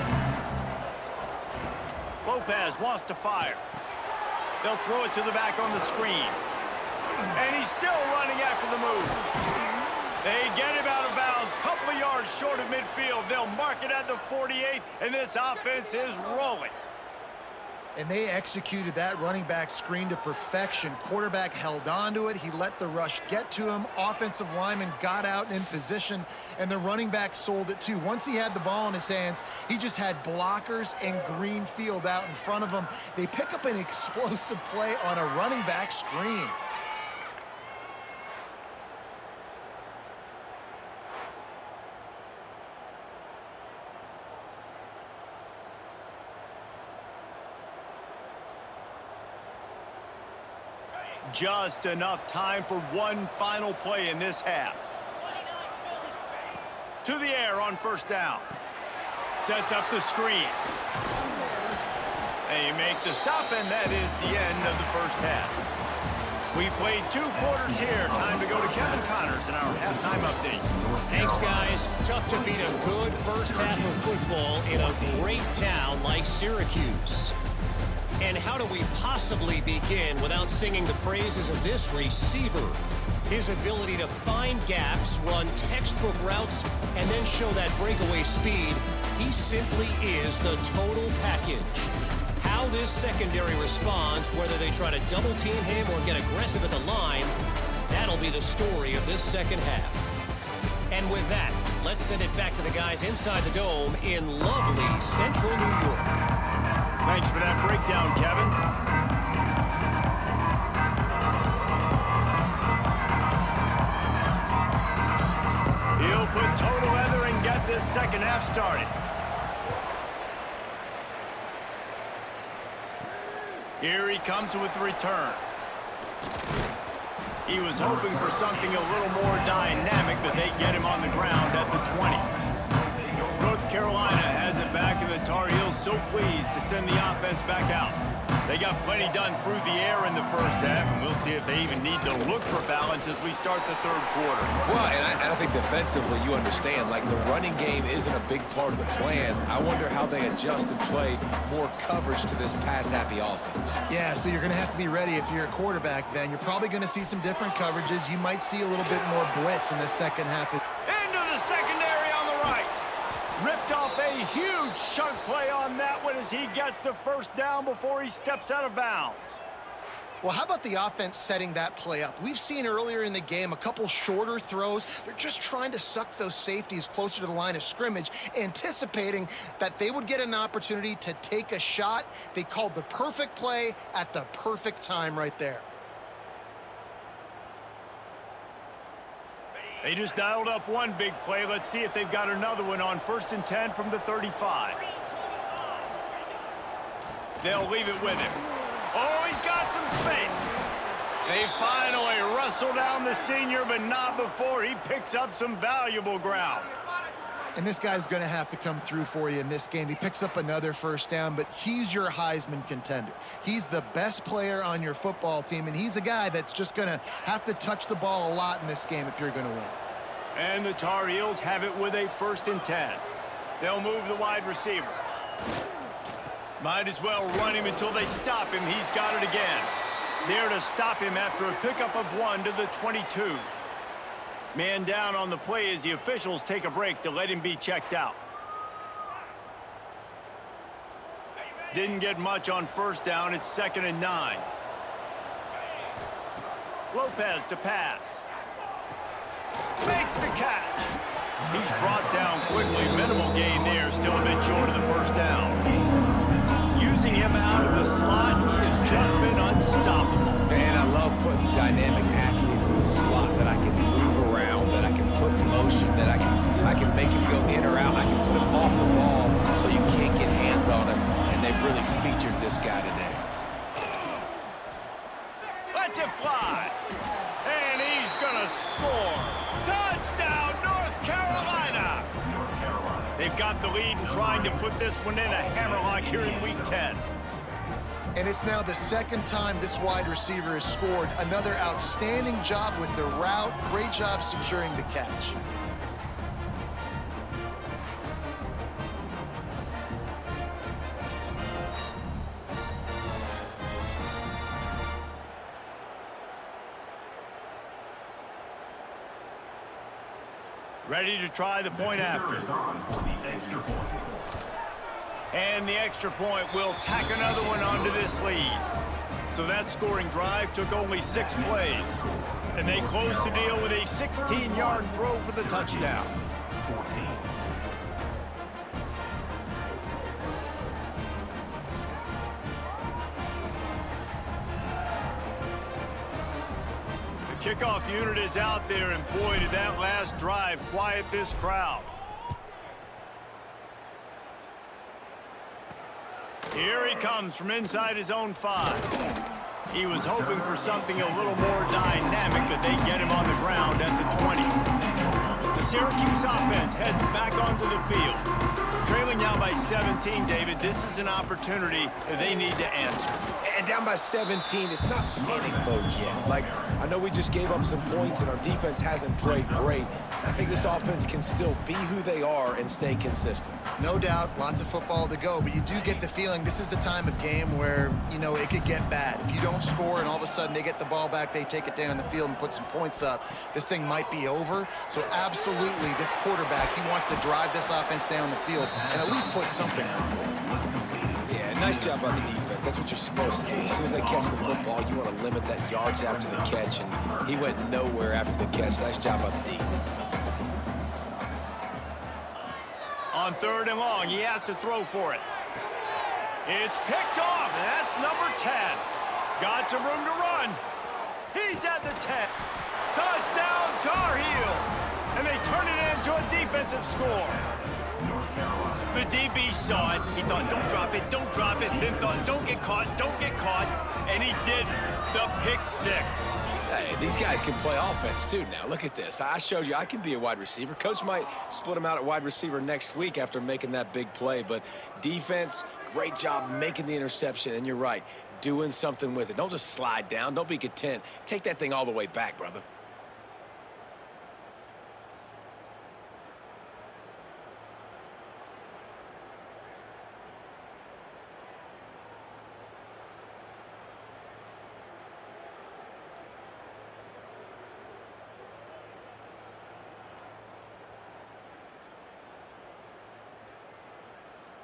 Lopez wants to fire. They'll throw it to the back on the screen. And he's still running after the move. They get him out of bounds, couple of yards short of midfield. They'll mark it at the 48, and this offense is rolling. And they executed that running back screen to perfection. Quarterback held on to it. He let the rush get to him. Offensive lineman got out and in position, and the running back sold it too. Once he had the ball in his hands, he just had blockers and green field out in front of him. They pick up an explosive play on a running back screen. Just enough time for one final play in this half. To the air on first down. Sets up the screen. They make the stop, and that is the end of the first half. We've played 2 quarters here. Time to go to Kevin Connors in our halftime update. Thanks, guys. Tough to beat a good first half of football in a great town like Syracuse. And how do we possibly begin without singing the praises of this receiver? His ability to find gaps, run textbook routes, and then show that breakaway speed. He simply is the total package. How this secondary responds, whether they try to double team him or get aggressive at the line, that'll be the story of this second half. And with that, let's send it back to the guys inside the dome in lovely central New York. Thanks for that breakdown, Kevin. He'll put total leather and get this second half started. Here he comes with the return. He was hoping for something a little more dynamic, but they get him on the ground at the 20. North Carolina has it back, and the Tar Heels so pleased to send the offense back out. They got plenty done through the air in the first half, and we'll see if they even need to look for balance as we start the third quarter. Well, and I think defensively, you understand, like the running game isn't a big part of the plan. I wonder how they adjust and play more coverage to this pass-happy offense. Yeah, so you're going to have to be ready if you're a quarterback then. You're probably going to see some different coverages. You might see a little bit more blitz in the second half. Into the secondary on the right. Ripped off a huge chunk play on that one as he gets the first down before he steps out of bounds. Well, how about the offense setting that play up? We've seen earlier in the game a couple shorter throws. They're just trying to suck those safeties closer to the line of scrimmage, anticipating that they would get an opportunity to take a shot. They called the perfect play at the perfect time right there. They just dialed up one big play. Let's see if they've got another one on 1st and 10 from the 35. They'll leave it with him. Oh, he's got some space. They finally wrestle down the senior, but not before he picks up some valuable ground. And this guy's going to have to come through for you in this game. He picks up another first down, but he's your Heisman contender. He's the best player on your football team, and he's a guy that's just going to have to touch the ball a lot in this game if you're going to win. And the Tar Heels have it with a 1st and 10. They'll move the wide receiver. Might as well run him until they stop him. He's got it again. There to stop him after a pickup of 1 to the 22. Man down on the play as the officials take a break to let him be checked out. Didn't get much on first down. It's 2nd and 9. Lopez to pass. Makes the catch. He's brought down quickly. Minimal gain there. Still a bit short of the first down. Using him out of the slot, he has just been unstoppable. Man, I love putting dynamic athletes in the slot that I can move around, that I can put in motion, that I can make him go in or out. I can put him off the ball so you can't get hands on him, and they've really featured this guy today. Let's it fly. And he's going to score. Touchdown, North Carolina. They've got the lead and trying to put this one in a hammerlock here in Week 10. And it's now the second time this wide receiver has scored. Another outstanding job with the route. Great job securing the catch. Ready to try the point after. And the extra point will tack another one onto this lead. So that scoring drive took only 6 plays. And they closed the deal with a 16-yard throw for the touchdown. Kickoff unit is out there, and boy, did that last drive quiet this crowd. Here he comes from inside his own 5. He was hoping for something a little more dynamic, but they get him on the ground at the 20. The Syracuse offense heads back onto the field. Trailing now by 17, David, this is an opportunity that they need to answer. And down by 17, it's not panic mode yet. Like, I know we just gave up some points and our defense hasn't played great. I think this offense can still be who they are and stay consistent. No doubt, lots of football to go, but you do get the feeling this is the time of game where, you know, it could get bad. If you don't score and all of a sudden they get the ball back, they take it down the field and put some points up, this thing might be over. So absolutely, this quarterback, he wants to drive this offense down the field and at least put something on. Yeah, nice job by the defense. That's what you're supposed to do. As soon as they catch the football, you want to limit that yards after the catch, and he went nowhere after the catch. Nice job by the D. On 3rd and long, he has to throw for it. It's picked off, and that's number 10. Got some room to run. He's at the 10. Touchdown, Tar Heels! And they turn it into a defensive score. The DB saw it. He thought, don't drop it, then thought, don't get caught, and he didn't. The pick 6. Hey, these guys can play offense, too, now. Look at this. I showed you I can be a wide receiver. Coach might split him out at wide receiver next week after making that big play, but defense, great job making the interception, and you're right, doing something with it. Don't just slide down. Don't be content. Take that thing all the way back, brother.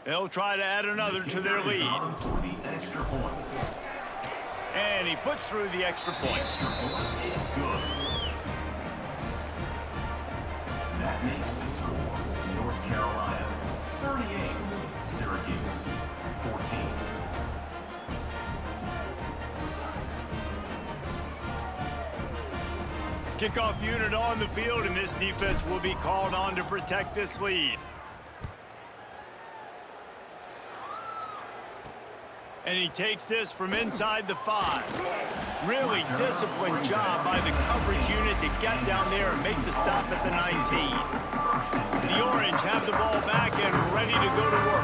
They'll try to add another to their lead. And he puts through the extra point. That makes the score North Carolina 38, Syracuse 14. Kickoff unit on the field, and this defense will be called on to protect this lead. And he takes this from inside the 5. Really disciplined job by the coverage unit to get down there and make the stop at the 19. The Orange have the ball back and ready to go to work.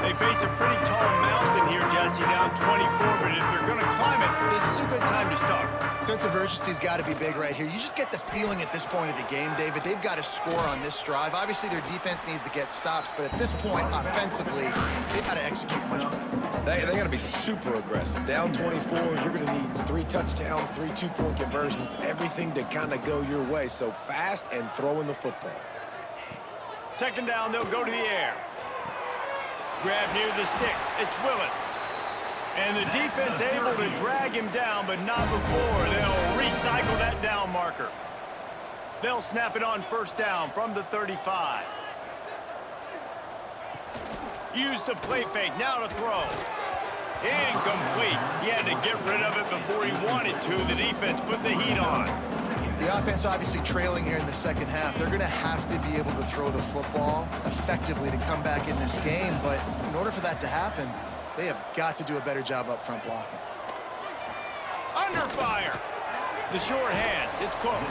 They face a pretty tall mountain here, Jesse, down 24, but if they're going to climb it, this is a good time to start. Sense of urgency's got to be big right here. You just get the feeling at this point of the game, David, they've got to score on this drive. Obviously, their defense needs to get stops, but at this point, offensively, they've got to execute much better. They got to be super aggressive. Down 24, you're going to need 3 touchdowns, 3 two-point conversions, everything to kind of go your way. So fast and throwing the football. 2nd down, they'll go to the air. Grab near the sticks. It's Willis. And the defense able to drag him down, but not before they'll recycle that down marker. They'll snap it on 1st down from the 35. Use the play fake, now to throw. Incomplete. He had to get rid of it before he wanted to. The defense put the heat on. The offense obviously trailing here in the 2nd half. They're going to have to be able to throw the football effectively to come back in this game, but in order for that to happen, they have got to do a better job up front blocking. Under fire. The short hands. It's Cook.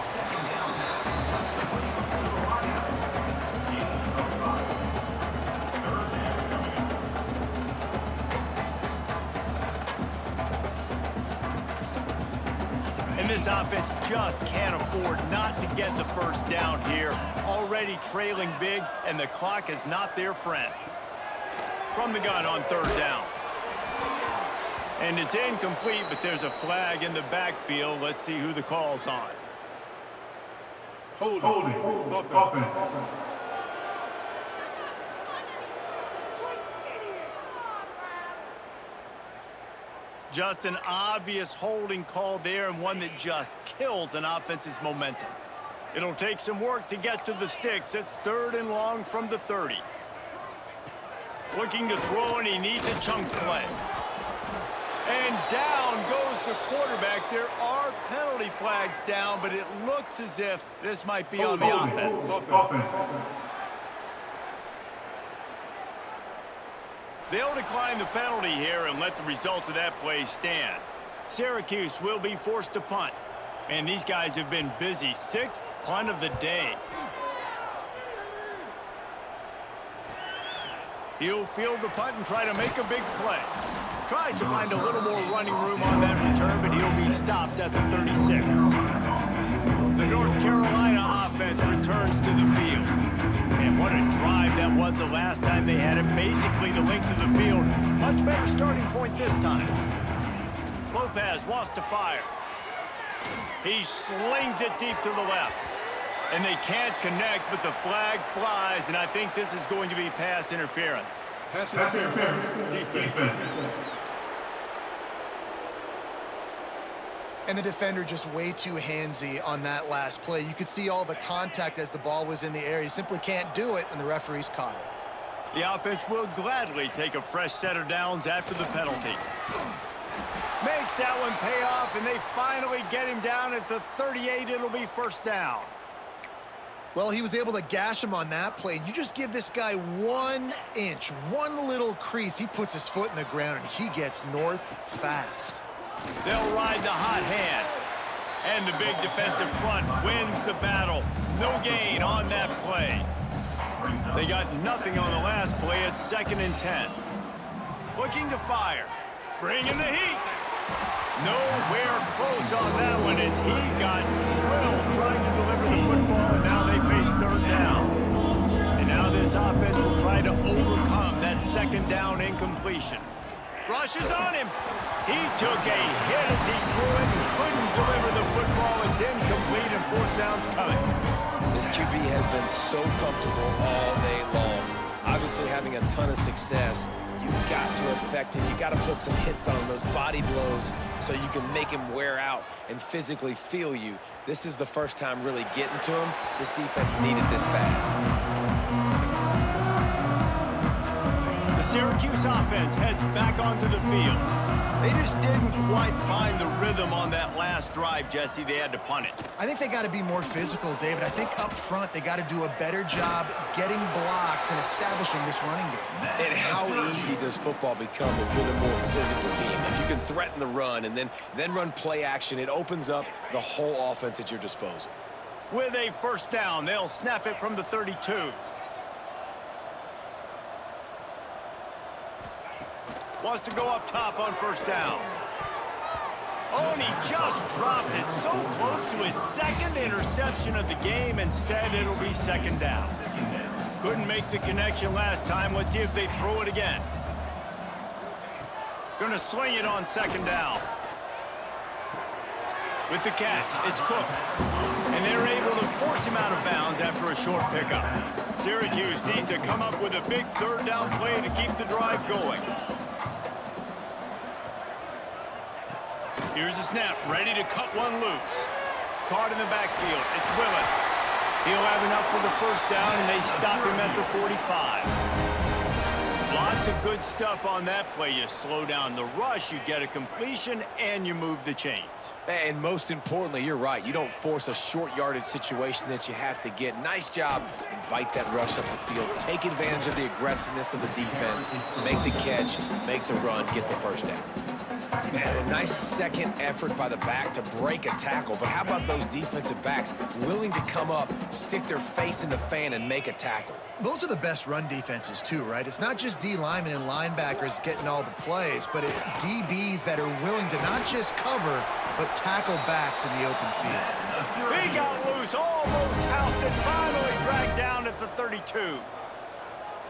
This offense just can't afford not to get the first down here. Already trailing big, and the clock is not their friend. From the gun on third down. And it's incomplete, but there's a flag in the backfield. Let's see who the call's on. Holding. Offense. Just an obvious holding call there, and one that just kills an offense's momentum. It'll take some work to get to the sticks. It's 3rd and long from the 30. Looking to throw, and he needs a chunk play. And down goes the quarterback. There are penalty flags down, but it looks as if this might be on the offense. They'll decline the penalty here and let the result of that play stand. Syracuse will be forced to punt. Man, these guys have been busy. 6th punt of the day. He'll field the punt and try to make a big play. Tries to find a little more running room on that return, but he'll be stopped at the 36. The North Carolina offense returns to the field. And what a drive that was the last time they had it. Basically the length of the field. Much better starting point this time. Lopez wants to fire. He slings it deep to the left. And they can't connect, but the flag flies, and I think this is going to be pass interference. Pass interference. Defense. And the defender just way too handsy on that last play. You could see all the contact as the ball was in the air. He simply can't do it, and the referee's caught it. The offense will gladly take a fresh set of downs after the penalty. Makes that one pay off, and they finally get him down at the 38. It'll be first down. Well, he was able to gash him on that play. You just give this guy 1 inch, one little crease. He puts his foot in the ground, and he gets north fast. They'll ride the hot hand. And the big defensive front wins the battle. No gain on that play. They got nothing on the last play. It's 2nd and 10. Looking to fire. Bringing the heat. Nowhere close on that one as he got drilled trying to deliver the football, and now they face 3rd down. And now this offense will try to overcome that 2nd down incompletion. Rushes on him. He took a hit as he threw it and couldn't deliver the football. It's incomplete, and 4th down's coming. This QB has been so comfortable all day long. Obviously having a ton of success. You've got to affect him. You've got to put some hits on him, those body blows, so you can make him wear out and physically feel you. This is the first time really getting to him. This defense needed this bad. The Syracuse offense heads back onto the field. They just didn't quite find the rhythm on that last drive, Jesse. They had to punt it. I think they got to be more physical, David. I think up front they got to do a better job getting blocks and establishing this running game. And how easy does football become if you're the more physical team? If you can threaten the run and then run play action, it opens up the whole offense at your disposal. With a first down, they'll snap it from the 32. Wants to go up top on first down. Oh, and he just dropped it so close to his 2nd interception of the game. Instead, it'll be 2nd down. Couldn't make the connection last time. Let's see if they throw it again. Gonna sling it on 2nd down. With the catch, it's Cook. And they're able to force him out of bounds after a short pickup. Syracuse needs to come up with a big 3rd down play to keep the drive going. Here's a snap, ready to cut one loose. Caught in the backfield, it's Willis. He'll have enough for the first down, and they stop him at the 45. Lots of good stuff on that play. You slow down the rush, you get a completion, and you move the chains. And most importantly, you're right. You don't force a short yardage situation that you have to get. Nice job. Invite that rush up the field. Take advantage of the aggressiveness of the defense. Make the catch, make the run, get the first down. Man, a nice second effort by the back to break a tackle. But how about those defensive backs willing to come up, stick their face in the fan, and make a tackle? Those are the best run defenses too, right? It's not just D linemen and linebackers getting all the plays, but it's DBs that are willing to not just cover, but tackle backs in the open field. He got loose, almost housed it, finally dragged down at the 32.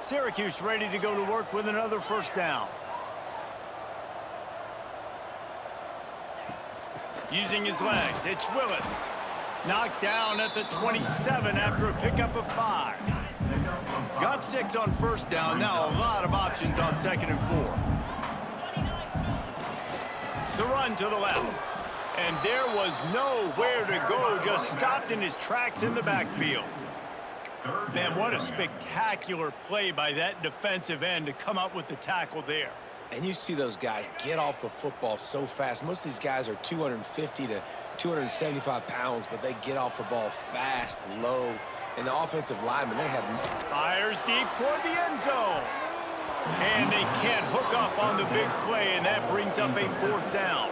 Syracuse ready to go to work with another first down. Using his legs, it's Willis. Knocked down at the 27 after a pickup of 5. Got 6 on first down, now a lot of options on 2nd and 4. The run to the left. And there was nowhere to go, just stopped in his tracks in the backfield. Man, what a spectacular play by that defensive end to come up with the tackle there. And you see those guys get off the football so fast. Most of these guys are 250 to 275 pounds, but they get off the ball fast, low. And the offensive linemen, they have... Fires deep toward the end zone. And they can't hook up on the big play, and that brings up a 4th down.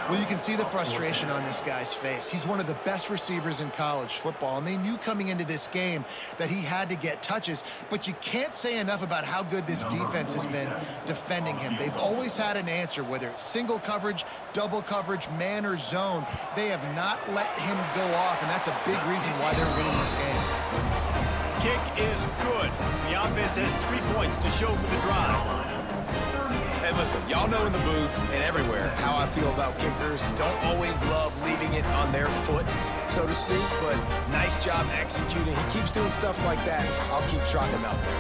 Well, you can see the frustration on this guy's face. He's one of the best receivers in college football, and they knew coming into this game that he had to get touches, but you can't say enough about how good this defense has been defending him. They've always had an answer, whether it's single coverage, double coverage, man or zone. They have not let him go off, and that's a big reason why they're winning this game. Kick is good. The offense has 3 points to show for the drive. Hey, listen, y'all know in the booth and everywhere how I feel about kickers. Don't always love leaving it on their foot, so to speak, but nice job executing. He keeps doing stuff like that. I'll keep trotting him out there.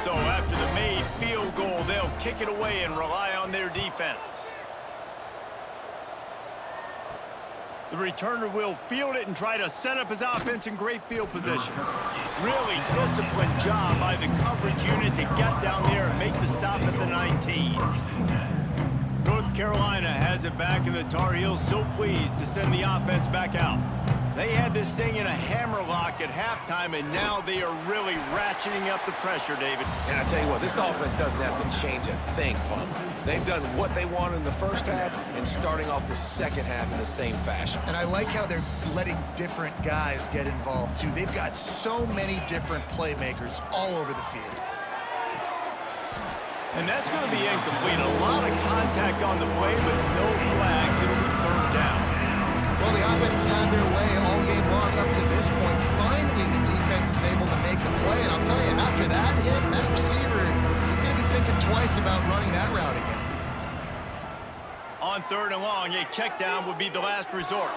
So after the made field goal, they'll kick it away and rely on their defense. The returner will field it and try to set up his offense in great field position. Really disciplined job by the coverage unit to get down there and make the stop at the 19. North Carolina has it back, and the Tar Heels so pleased to send the offense back out. They had this thing in a hammerlock at halftime, and now they are really ratcheting up the pressure, David. And I tell you what, this offense doesn't have to change a thing, Pump. They've done what they wanted in the first half and starting off the second half in the same fashion. And I like how they're letting different guys get involved, too. They've got so many different playmakers all over the field. And that's going to be incomplete. A lot of contact on the play, but no flags. It'll be 3rd down. Well, the offense has had their way all game long up to this point. Finally, the defense is able to make a play. And I'll tell you, after that hit, that receiver is going to be thinking twice about running that route again. On 3rd and long, a check down would be the last resort.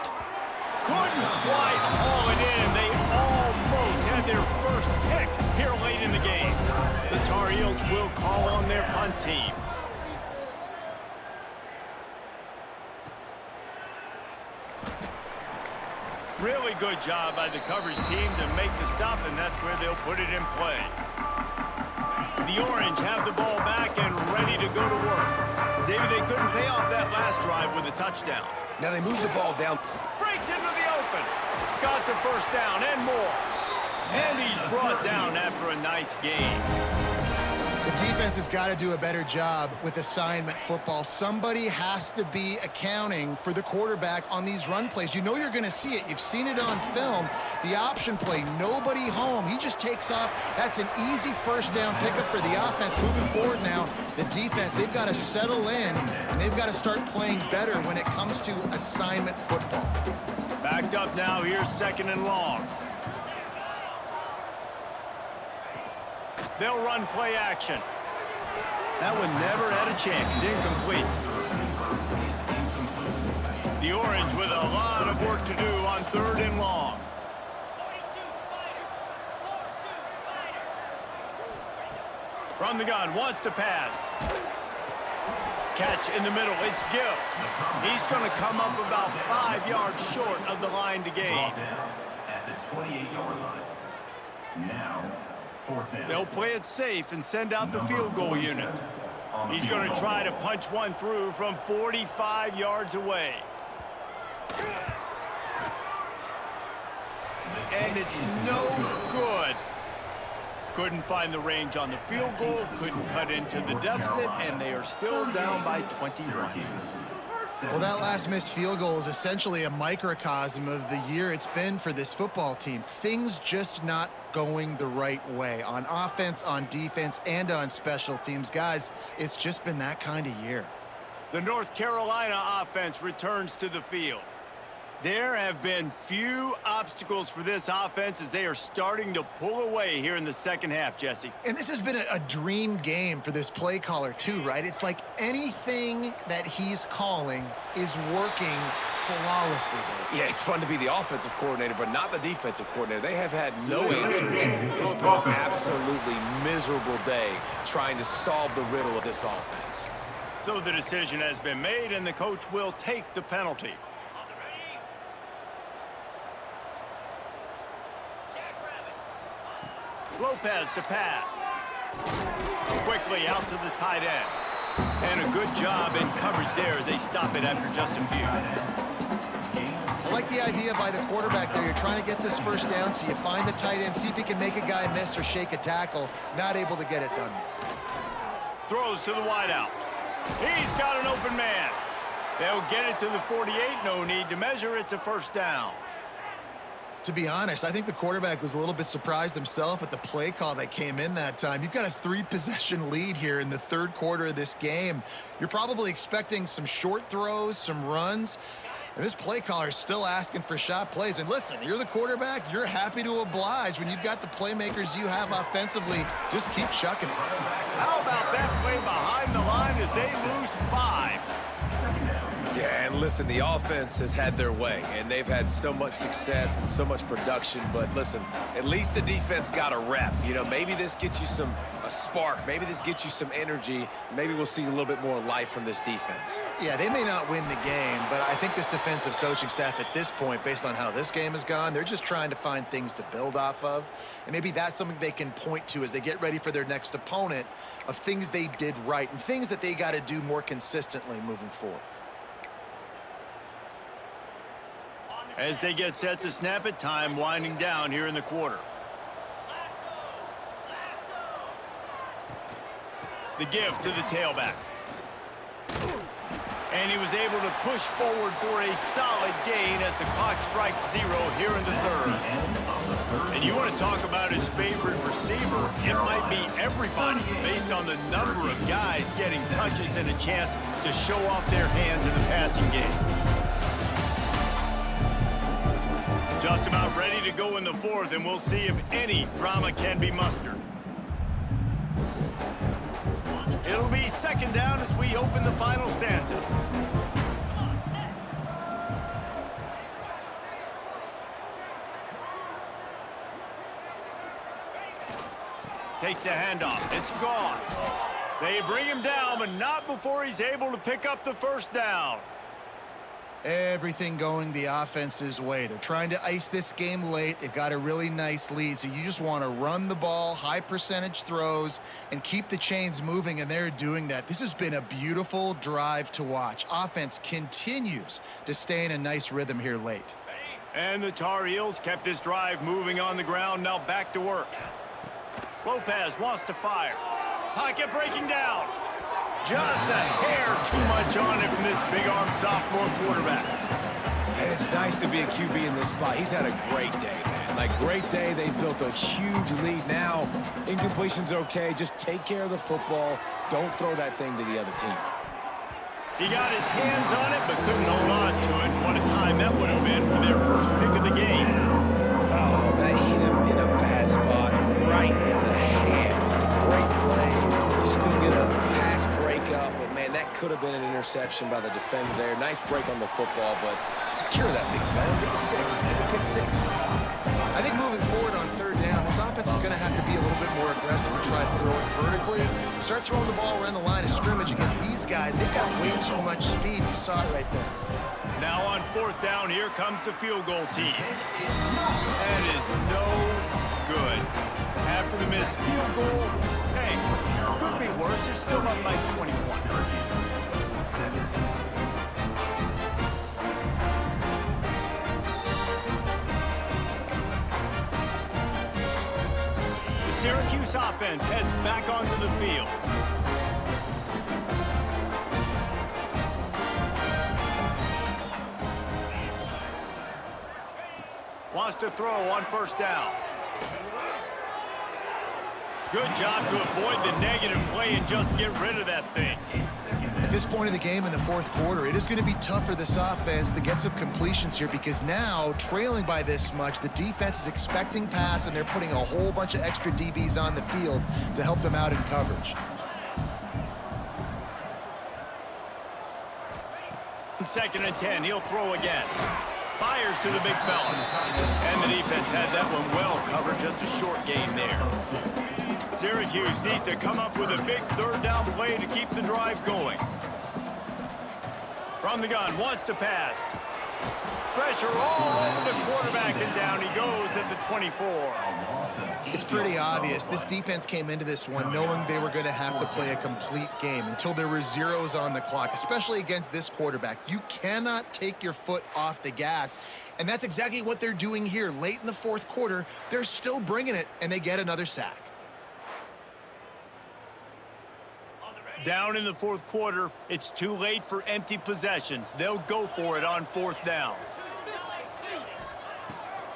Couldn't quite haul it in. They almost had their first pick here late in the game. The Tar Heels will call on their punt team. Really good job by the coverage team to make the stop, and that's where they'll put it in play. The Orange have the ball back and ready to go to work. David, they couldn't pay off that last drive with a touchdown. Now they move the ball down. Breaks into the open. Got the first down and more. And he's brought down after a nice game. The defense has got to do a better job with assignment football. Somebody has to be accounting for the quarterback on these run plays. You know you're going to see it. You've seen it on film. The option play, nobody home. He just takes off. That's an easy first down pickup for the offense. Moving forward now, the defense, they've got to settle in, and they've got to start playing better when it comes to assignment football. Backed up now. Here's 2nd and long. They'll run play action. That one never had a chance. Incomplete. The Orange with a lot of work to do on 3rd and long. From the gun, wants to pass. Catch in the middle, it's Gill. He's going to come up about 5 yards short of the line to gain. At the 28-yard line. Now, 4th down. They'll play it safe and send out the field goal unit. He's going to try to punch one through from 45 yards away. And it's no good. Couldn't find the range on the field goal, couldn't cut into the deficit, and they are still down by 21. Well, that last missed field goal is essentially a microcosm of the year it's been for this football team. Things just not going the right way on offense, on defense, and on special teams. Guys, it's just been that kind of year. The North Carolina offense returns to the field. There have been few obstacles for this offense as they are starting to pull away here in the second half, Jesse. And this has been a dream game for this play caller too, right? It's like anything that he's calling is working flawlessly. Yeah, it's fun to be the offensive coordinator, but not the defensive coordinator. They have had no answers. It's been an absolutely miserable day trying to solve the riddle of this offense. So the decision has been made, and the coach will take the penalty. Lopez to pass. Quickly out to the tight end. And a good job in coverage there as they stop it after just a few. I like the idea by the quarterback there. You're trying to get this first down, so you find the tight end, see if he can make a guy miss or shake a tackle. Not able to get it done. Throws to the wideout. He's got an open man. They'll get it to the 48. No need to measure. It's a first down. To be honest, I think the quarterback was a little bit surprised himself at the play call that came in that time. You've got a 3-possession lead here in the third quarter of this game. You're probably expecting some short throws, some runs. And this play caller is still asking for shot plays. And listen, you're the quarterback. You're happy to oblige when you've got the playmakers you have offensively. Just keep chucking it. How about that play behind the line as they lose 5? Yeah, and listen, the offense has had their way, and they've had so much success and so much production. But listen, at least the defense got a rep. You know, maybe this gets you a spark. Maybe this gets you some energy. Maybe we'll see a little bit more life from this defense. Yeah, they may not win the game, but I think this defensive coaching staff at this point, based on how this game has gone, they're just trying to find things to build off of. And maybe that's something they can point to as they get ready for their next opponent of things they did right and things that they got to do more consistently moving forward. As they get set to snap it, time winding down here in the quarter. The give to the tailback. And he was able to push forward for a solid gain as the clock strikes 0 here in the third. And you want to talk about his favorite receiver, it might be everybody based on the number of guys getting touches and a chance to show off their hands in the passing game. Just about ready to go in the fourth, and we'll see if any drama can be mustered. It'll be second down as we open the final stanza. Takes the handoff. It's Gauze. They bring him down, but not before he's able to pick up the first down. Everything going the offense's way. They're trying to ice this game late. They've got a really nice lead, so you just want to run the ball, high percentage throws, and keep the chains moving, and they're doing that. This has been a beautiful drive to watch. Offense continues to stay in a nice rhythm here late. And the Tar Heels kept this drive moving on the ground, now back to work. Lopez wants to fire. Pocket breaking down. Just a hair too much on it from this big-armed sophomore quarterback. And it's nice to be a QB in this spot. He's had a great day, man. Like, great day. They've built a huge lead now. Incompletion's okay. Just take care of the football. Don't throw that thing to the other team. He got his hands on it, but couldn't hold on to it. What a time that would have been for their first pick of the game. Oh, that hit him in a bad spot. Right in the hands. Great play. You still get a pass breakup, but man, that could have been an interception by the defender there. Nice break on the football, but secure that big fella. Get the 6. Get the pick 6. I think moving forward on third down, this offense is going to have to be a little bit more aggressive and try to throw it vertically. Start throwing the ball around the line of scrimmage against these guys. They've got way too much speed. You saw it right there. Now on fourth down, here comes the field goal team. That is no good. After the missed field goal, hey, could be worse. They're still up by 21. The Syracuse offense heads back onto the field. Wants to throw on first down. Good job to avoid the negative play and just get rid of that thing. At this point in the game in the fourth quarter, it is going to be tough for this offense to get some completions here because now, trailing by this much, the defense is expecting pass and they're putting a whole bunch of extra DBs on the field to help them out in coverage. Second and 10, he'll throw again. Fires to the big fella. And the defense had that one well covered, just a short gain there. Syracuse needs to come up with a big third down play to keep the drive going. From the gun, wants to pass. Pressure all over the quarterback, and down he goes at the 24. It's pretty obvious. This defense came into this one knowing they were going to have to play a complete game until there were zeros on the clock, especially against this quarterback. You cannot take your foot off the gas, and that's exactly what they're doing here. Late in the fourth quarter, they're still bringing it, and they get another sack. Down in the fourth quarter, it's too late for empty possessions. They'll go for it on fourth down.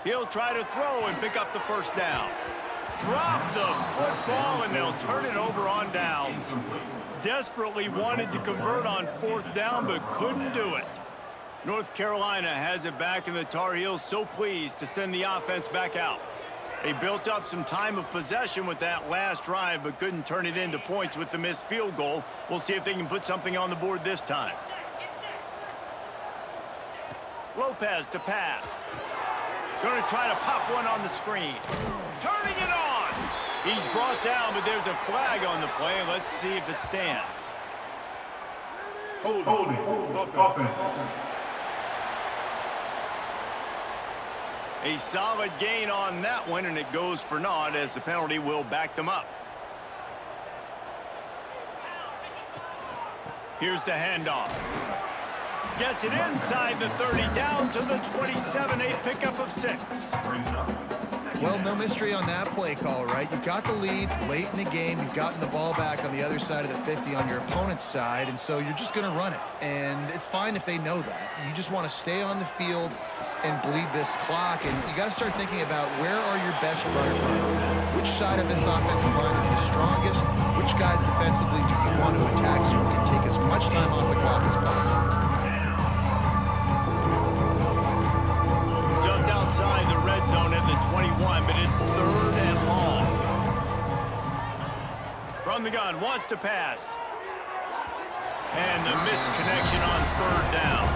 He'll try to throw and pick up the first down. Drop the football, and they'll turn it over on downs. Desperately wanted to convert on fourth down, but couldn't do it. North Carolina has it back, and the Tar Heels so pleased to send the offense back out. They built up some time of possession with that last drive, but couldn't turn it into points with the missed field goal. We'll see if they can put something on the board this time. Lopez to pass. Going to try to pop one on the screen. Turning it on. He's brought down, but there's a flag on the play. Let's see if it stands. Holding. Offense. A solid gain on that one, and it goes for naught as the penalty will back them up. Here's the handoff. Gets it inside the 30, down to the 27, a pickup of 6. Well, no mystery on that play call, right? You've got the lead late in the game. You've gotten the ball back on the other side of the 50 on your opponent's side, and so you're just going to run it. And it's fine if they know that. You just want to stay on the field and bleed this clock, and you got to start thinking about where are your best running runs. Which side of this offensive line is the strongest? Which guys defensively do you want to attack so you can take as much time off the clock as possible? Just outside the red zone at the 21, but it's third and long. From the gun, wants to pass. And the missed connection on third down.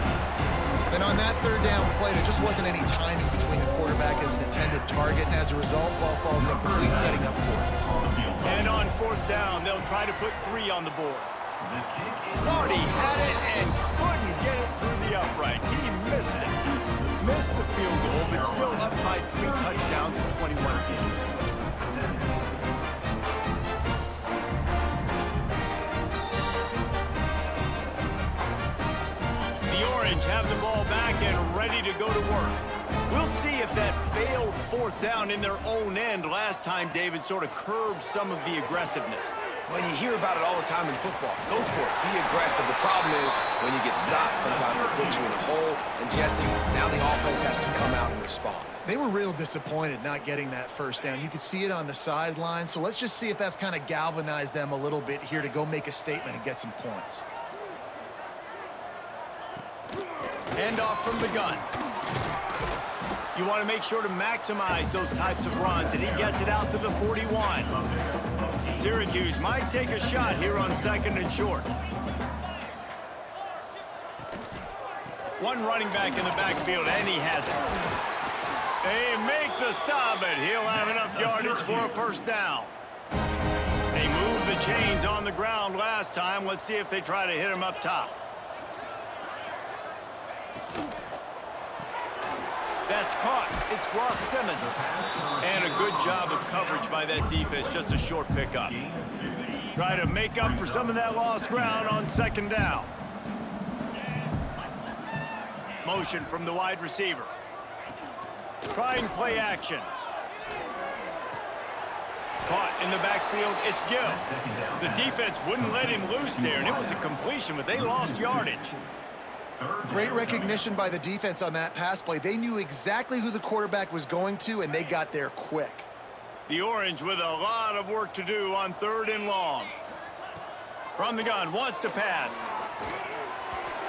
And on that third down play, there just wasn't any timing between the quarterback as an intended target, and as a result, ball falls incomplete, setting up fourth. And on fourth down, they'll try to put 3 on the board. Clardy had it and couldn't get it through the uprights. He missed it. Missed the field goal, but still up by 3 touchdowns in 21 games. Have the ball back and ready to go to work. We'll see if that failed fourth down in their own end last time, David, sort of curbed some of the aggressiveness. Well, you hear about it all the time in football. Go for it. Be aggressive. The problem is when you get stopped, sometimes it puts you in a hole. And, Jesse, now the offense has to come out and respond. They were real disappointed not getting that first down. You could see it on the sideline. So let's just see if that's kind of galvanized them a little bit here to go make a statement and get some points. Handoff from the gun. You want to make sure to maximize those types of runs, and he gets it out to the 41. Syracuse might take a shot here on second and short. One running back in the backfield, and he has it. They make the stop, but he'll have enough yardage for a first down. They moved the chains on the ground last time. Let's see if they try to hit him up top. That's caught. It's Ross Simmons. And a good job of coverage by that defense. Just a short pickup. Try to make up for some of that lost ground on second down. Motion from the wide receiver. Trying play action. Caught in the backfield, it's Gill. The defense wouldn't let him loose there, and it was a completion, but they lost yardage. Great recognition by the defense on that pass play. They knew exactly who the quarterback was going to, and they got there quick. The Orange with a lot of work to do on 3rd and long. From the gun, wants to pass.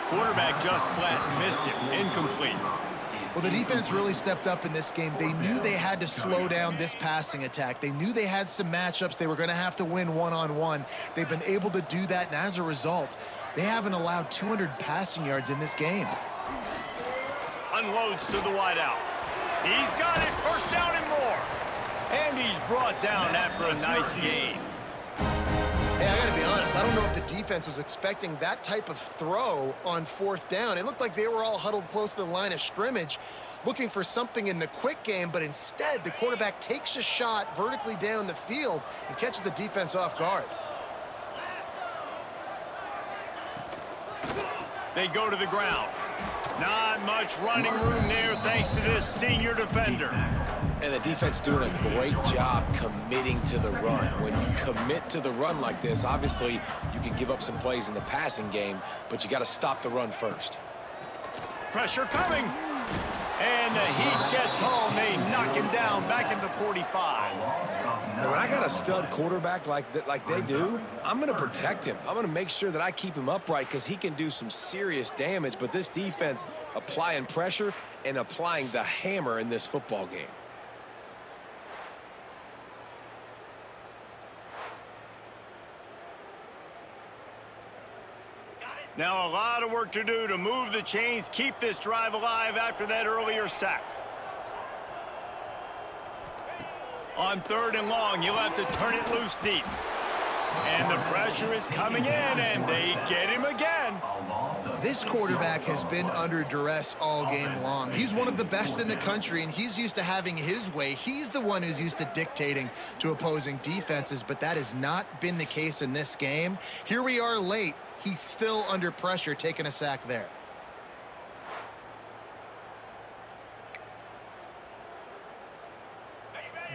Quarterback just flat missed it, incomplete. Well, the defense really stepped up in this game. They knew they had to slow down this passing attack. They knew they had some matchups they were going to have to win one-on-one. They've been able to do that, and as a result, they haven't allowed 200 passing yards in this game. Unloads to the wideout. He's got it, 1st down and more. And he's brought down after a nice game. Hey, I got to be honest, I don't know if the defense was expecting that type of throw on 4th down. It looked like they were all huddled close to the line of scrimmage, looking for something in the quick game, but instead the quarterback takes a shot vertically down the field and catches the defense off guard. They go to the ground. Not much running room there thanks to this senior defender. And the defense doing a great job committing to the run. When you commit to the run like this, obviously you can give up some plays in the passing game, but you got to stop the run first. Pressure coming. And the Heat gets home. They knock him down back at the 45. Now, when I got a stud quarterback like they do, I'm going to protect him. I'm going to make sure that I keep him upright because he can do some serious damage. But this defense applying pressure and applying the hammer in this football game. Now a lot of work to do to move the chains, keep this drive alive after that earlier sack. On 3rd and long, you'll have to turn it loose deep. And the pressure is coming in, and they get him again. This quarterback has been under duress all game long. He's one of the best in the country, and he's used to having his way. He's the one who's used to dictating to opposing defenses, but that has not been the case in this game. Here we are late. He's still under pressure, taking a sack there.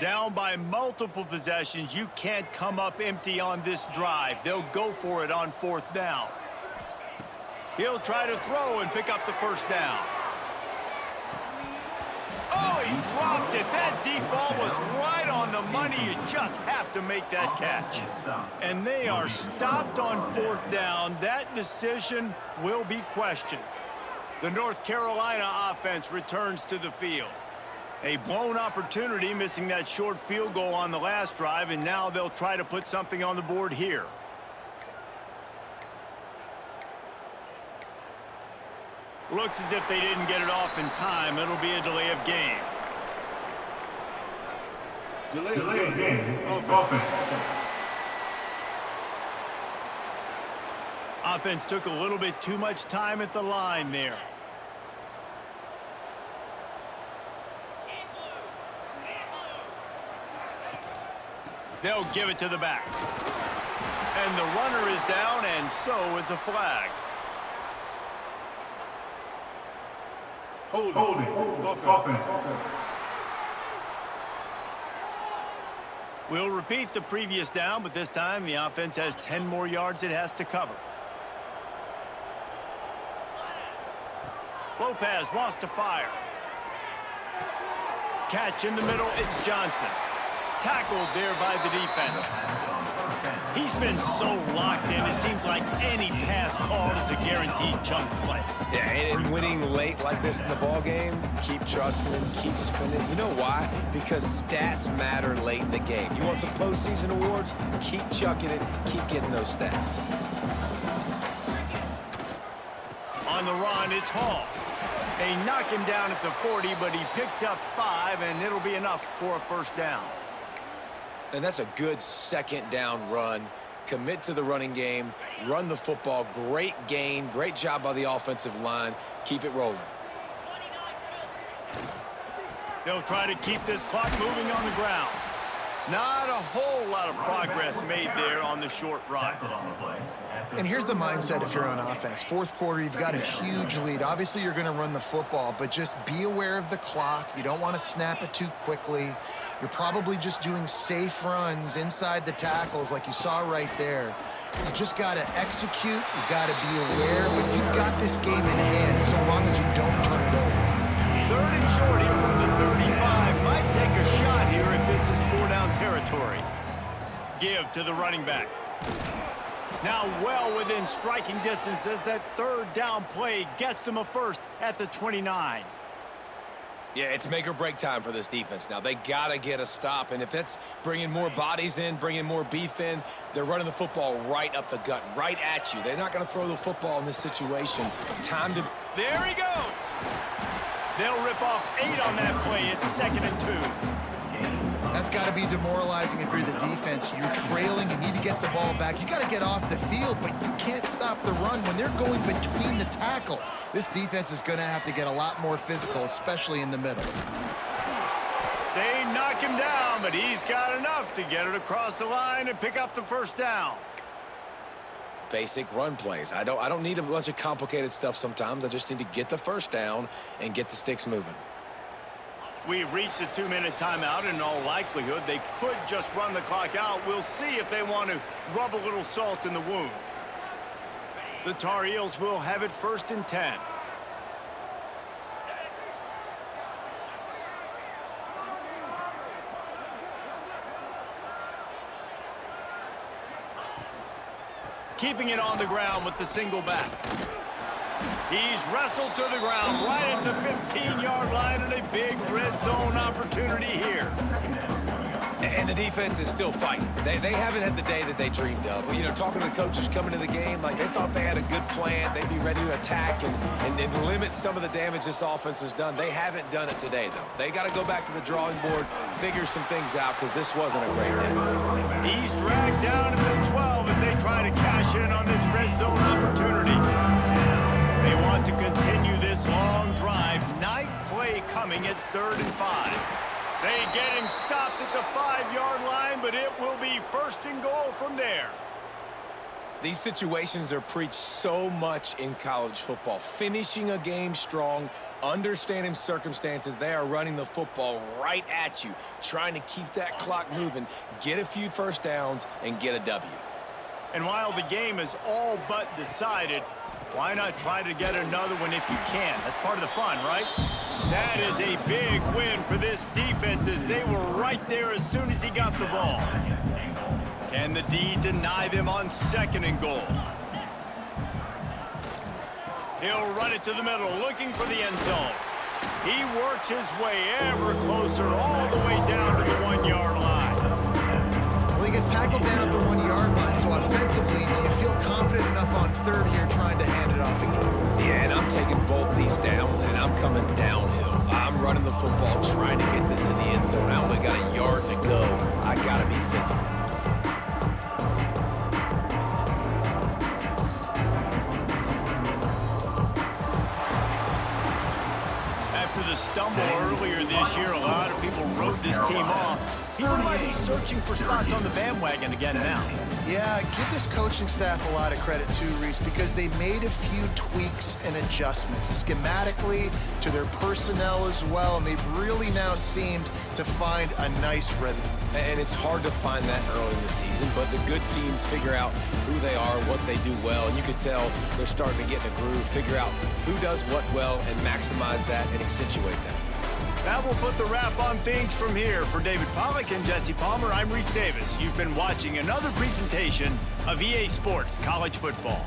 Down by multiple possessions, you can't come up empty on this drive. They'll go for it on 4th down. He'll try to throw and pick up the 1st down. Oh, he dropped it. That deep ball was right on the money. You just have to make that catch. And they are stopped on 4th down. That decision will be questioned. The North Carolina offense returns to the field. A blown opportunity, missing that short field goal on the last drive, and now they'll try to put something on the board here. Looks as if they didn't get it off in time. It'll be a delay of game. Delay of game. Offense. Offense took a little bit too much time at the line there. They'll give it to the back. And the runner is down, and so is a flag. Holding. Offense. We'll repeat the previous down, but this time the offense has 10 more yards it has to cover. Lopez wants to fire. Catch in the middle, it's Johnson. Tackled there by the defense. He's been so locked in, it seems like any pass called is a guaranteed chunk play. Yeah, and winning late like this in the ball game, keep trusting him, keep spinning. You know why? Because stats matter late in the game. You want some postseason awards? Keep chucking it, keep getting those stats. On the run, it's Hall. They knock him down at the 40, but he picks up 5, and it'll be enough for a 1st down. And that's a good 2nd down run. Commit to the running game, run the football. Great gain, great job by the offensive line. Keep it rolling. They'll try to keep this clock moving on the ground. Not a whole lot of progress made there on the short run. And here's the mindset if you're on offense. Fourth quarter, you've got a huge lead. Obviously, you're going to run the football, but just be aware of the clock. You don't want to snap it too quickly. You're probably just doing safe runs inside the tackles like you saw right there. You just got to execute. You got to be aware, but you've got this game in hand so long as you don't turn it over. Third and short here from the 35. Might take a shot here if this is 4-down territory. Give to the running back. Now well within striking distance as that third down play gets them a first at the 29. Yeah, it's make or break time for this defense now. They got to get a stop, and if that's bringing more bodies in, bringing more beef in, they're running the football right up the gut, right at you. They're not going to throw the football in this situation. Time to... There he goes. They'll rip off 8 on that play. It's 2nd and 2. That's got to be demoralizing if you're the defense. You're trailing, you need to get the ball back. You got to get off the field, but you can't stop the run when they're going between the tackles. This defense is going to have to get a lot more physical, especially in the middle. They knock him down, but he's got enough to get it across the line and pick up the first down. Basic run plays. I don't need a bunch of complicated stuff sometimes. I just need to get the first down and get the sticks moving. We've reached a 2-minute timeout. In all likelihood, they could just run the clock out. We'll see if they want to rub a little salt in the wound. The Tar Heels will have it 1st and 10. Keeping it on the ground with the single back. He's wrestled to the ground right at the 15-yard line, and a big red zone opportunity here. And the defense is still fighting. They haven't had the day that they dreamed of. Well, you know, talking to the coaches coming to the game, like they thought they had a good plan. They'd be ready to attack and limit some of the damage this offense has done. They haven't done it today, though. They got to go back to the drawing board, figure some things out, because this wasn't a great day. He's dragged down at the 12 as they try to cash in on this red zone opportunity. They want to continue this long drive. 9th play coming. It's 3rd and 5. They get him stopped at the 5-yard line, but it will be 1st and goal from there. These situations are preached so much in college football. Finishing a game strong, understanding circumstances. They are running the football right at you, trying to keep that clock moving, get a few first downs, and get a W. And while the game is all but decided, why not try to get another one if you can? That's part of the fun, right? That is a big win for this defense as they were right there as soon as he got the ball. Can the D deny them on 2nd and goal? He'll run it to the middle, looking for the end zone. He works his way ever closer all the way down to the 1-yard line. Well, he gets tackled down at the 1-yard line, so offensively, do you feel confident enough on 3rd here trying to hand it off again? Yeah, and I'm taking both these downs, and I'm coming downhill. I'm running the football, trying to get this in the end zone. I only got a yard to go. I got to be physical. After the stumble earlier this year, a lot of people wrote this team off. People might be searching for spots on the bandwagon again now. Yeah, give this coaching staff a lot of credit too, Reese, because they made a few tweaks and adjustments schematically to their personnel as well, and they've really now seemed to find a nice rhythm. And it's hard to find that early in the season, but the good teams figure out who they are, what they do well, and you can tell they're starting to get in a groove, figure out who does what well, and maximize that and accentuate that. That will put the wrap on things from here. For David Pollack and Jesse Palmer, I'm Reese Davis. You've been watching another presentation of EA Sports College Football.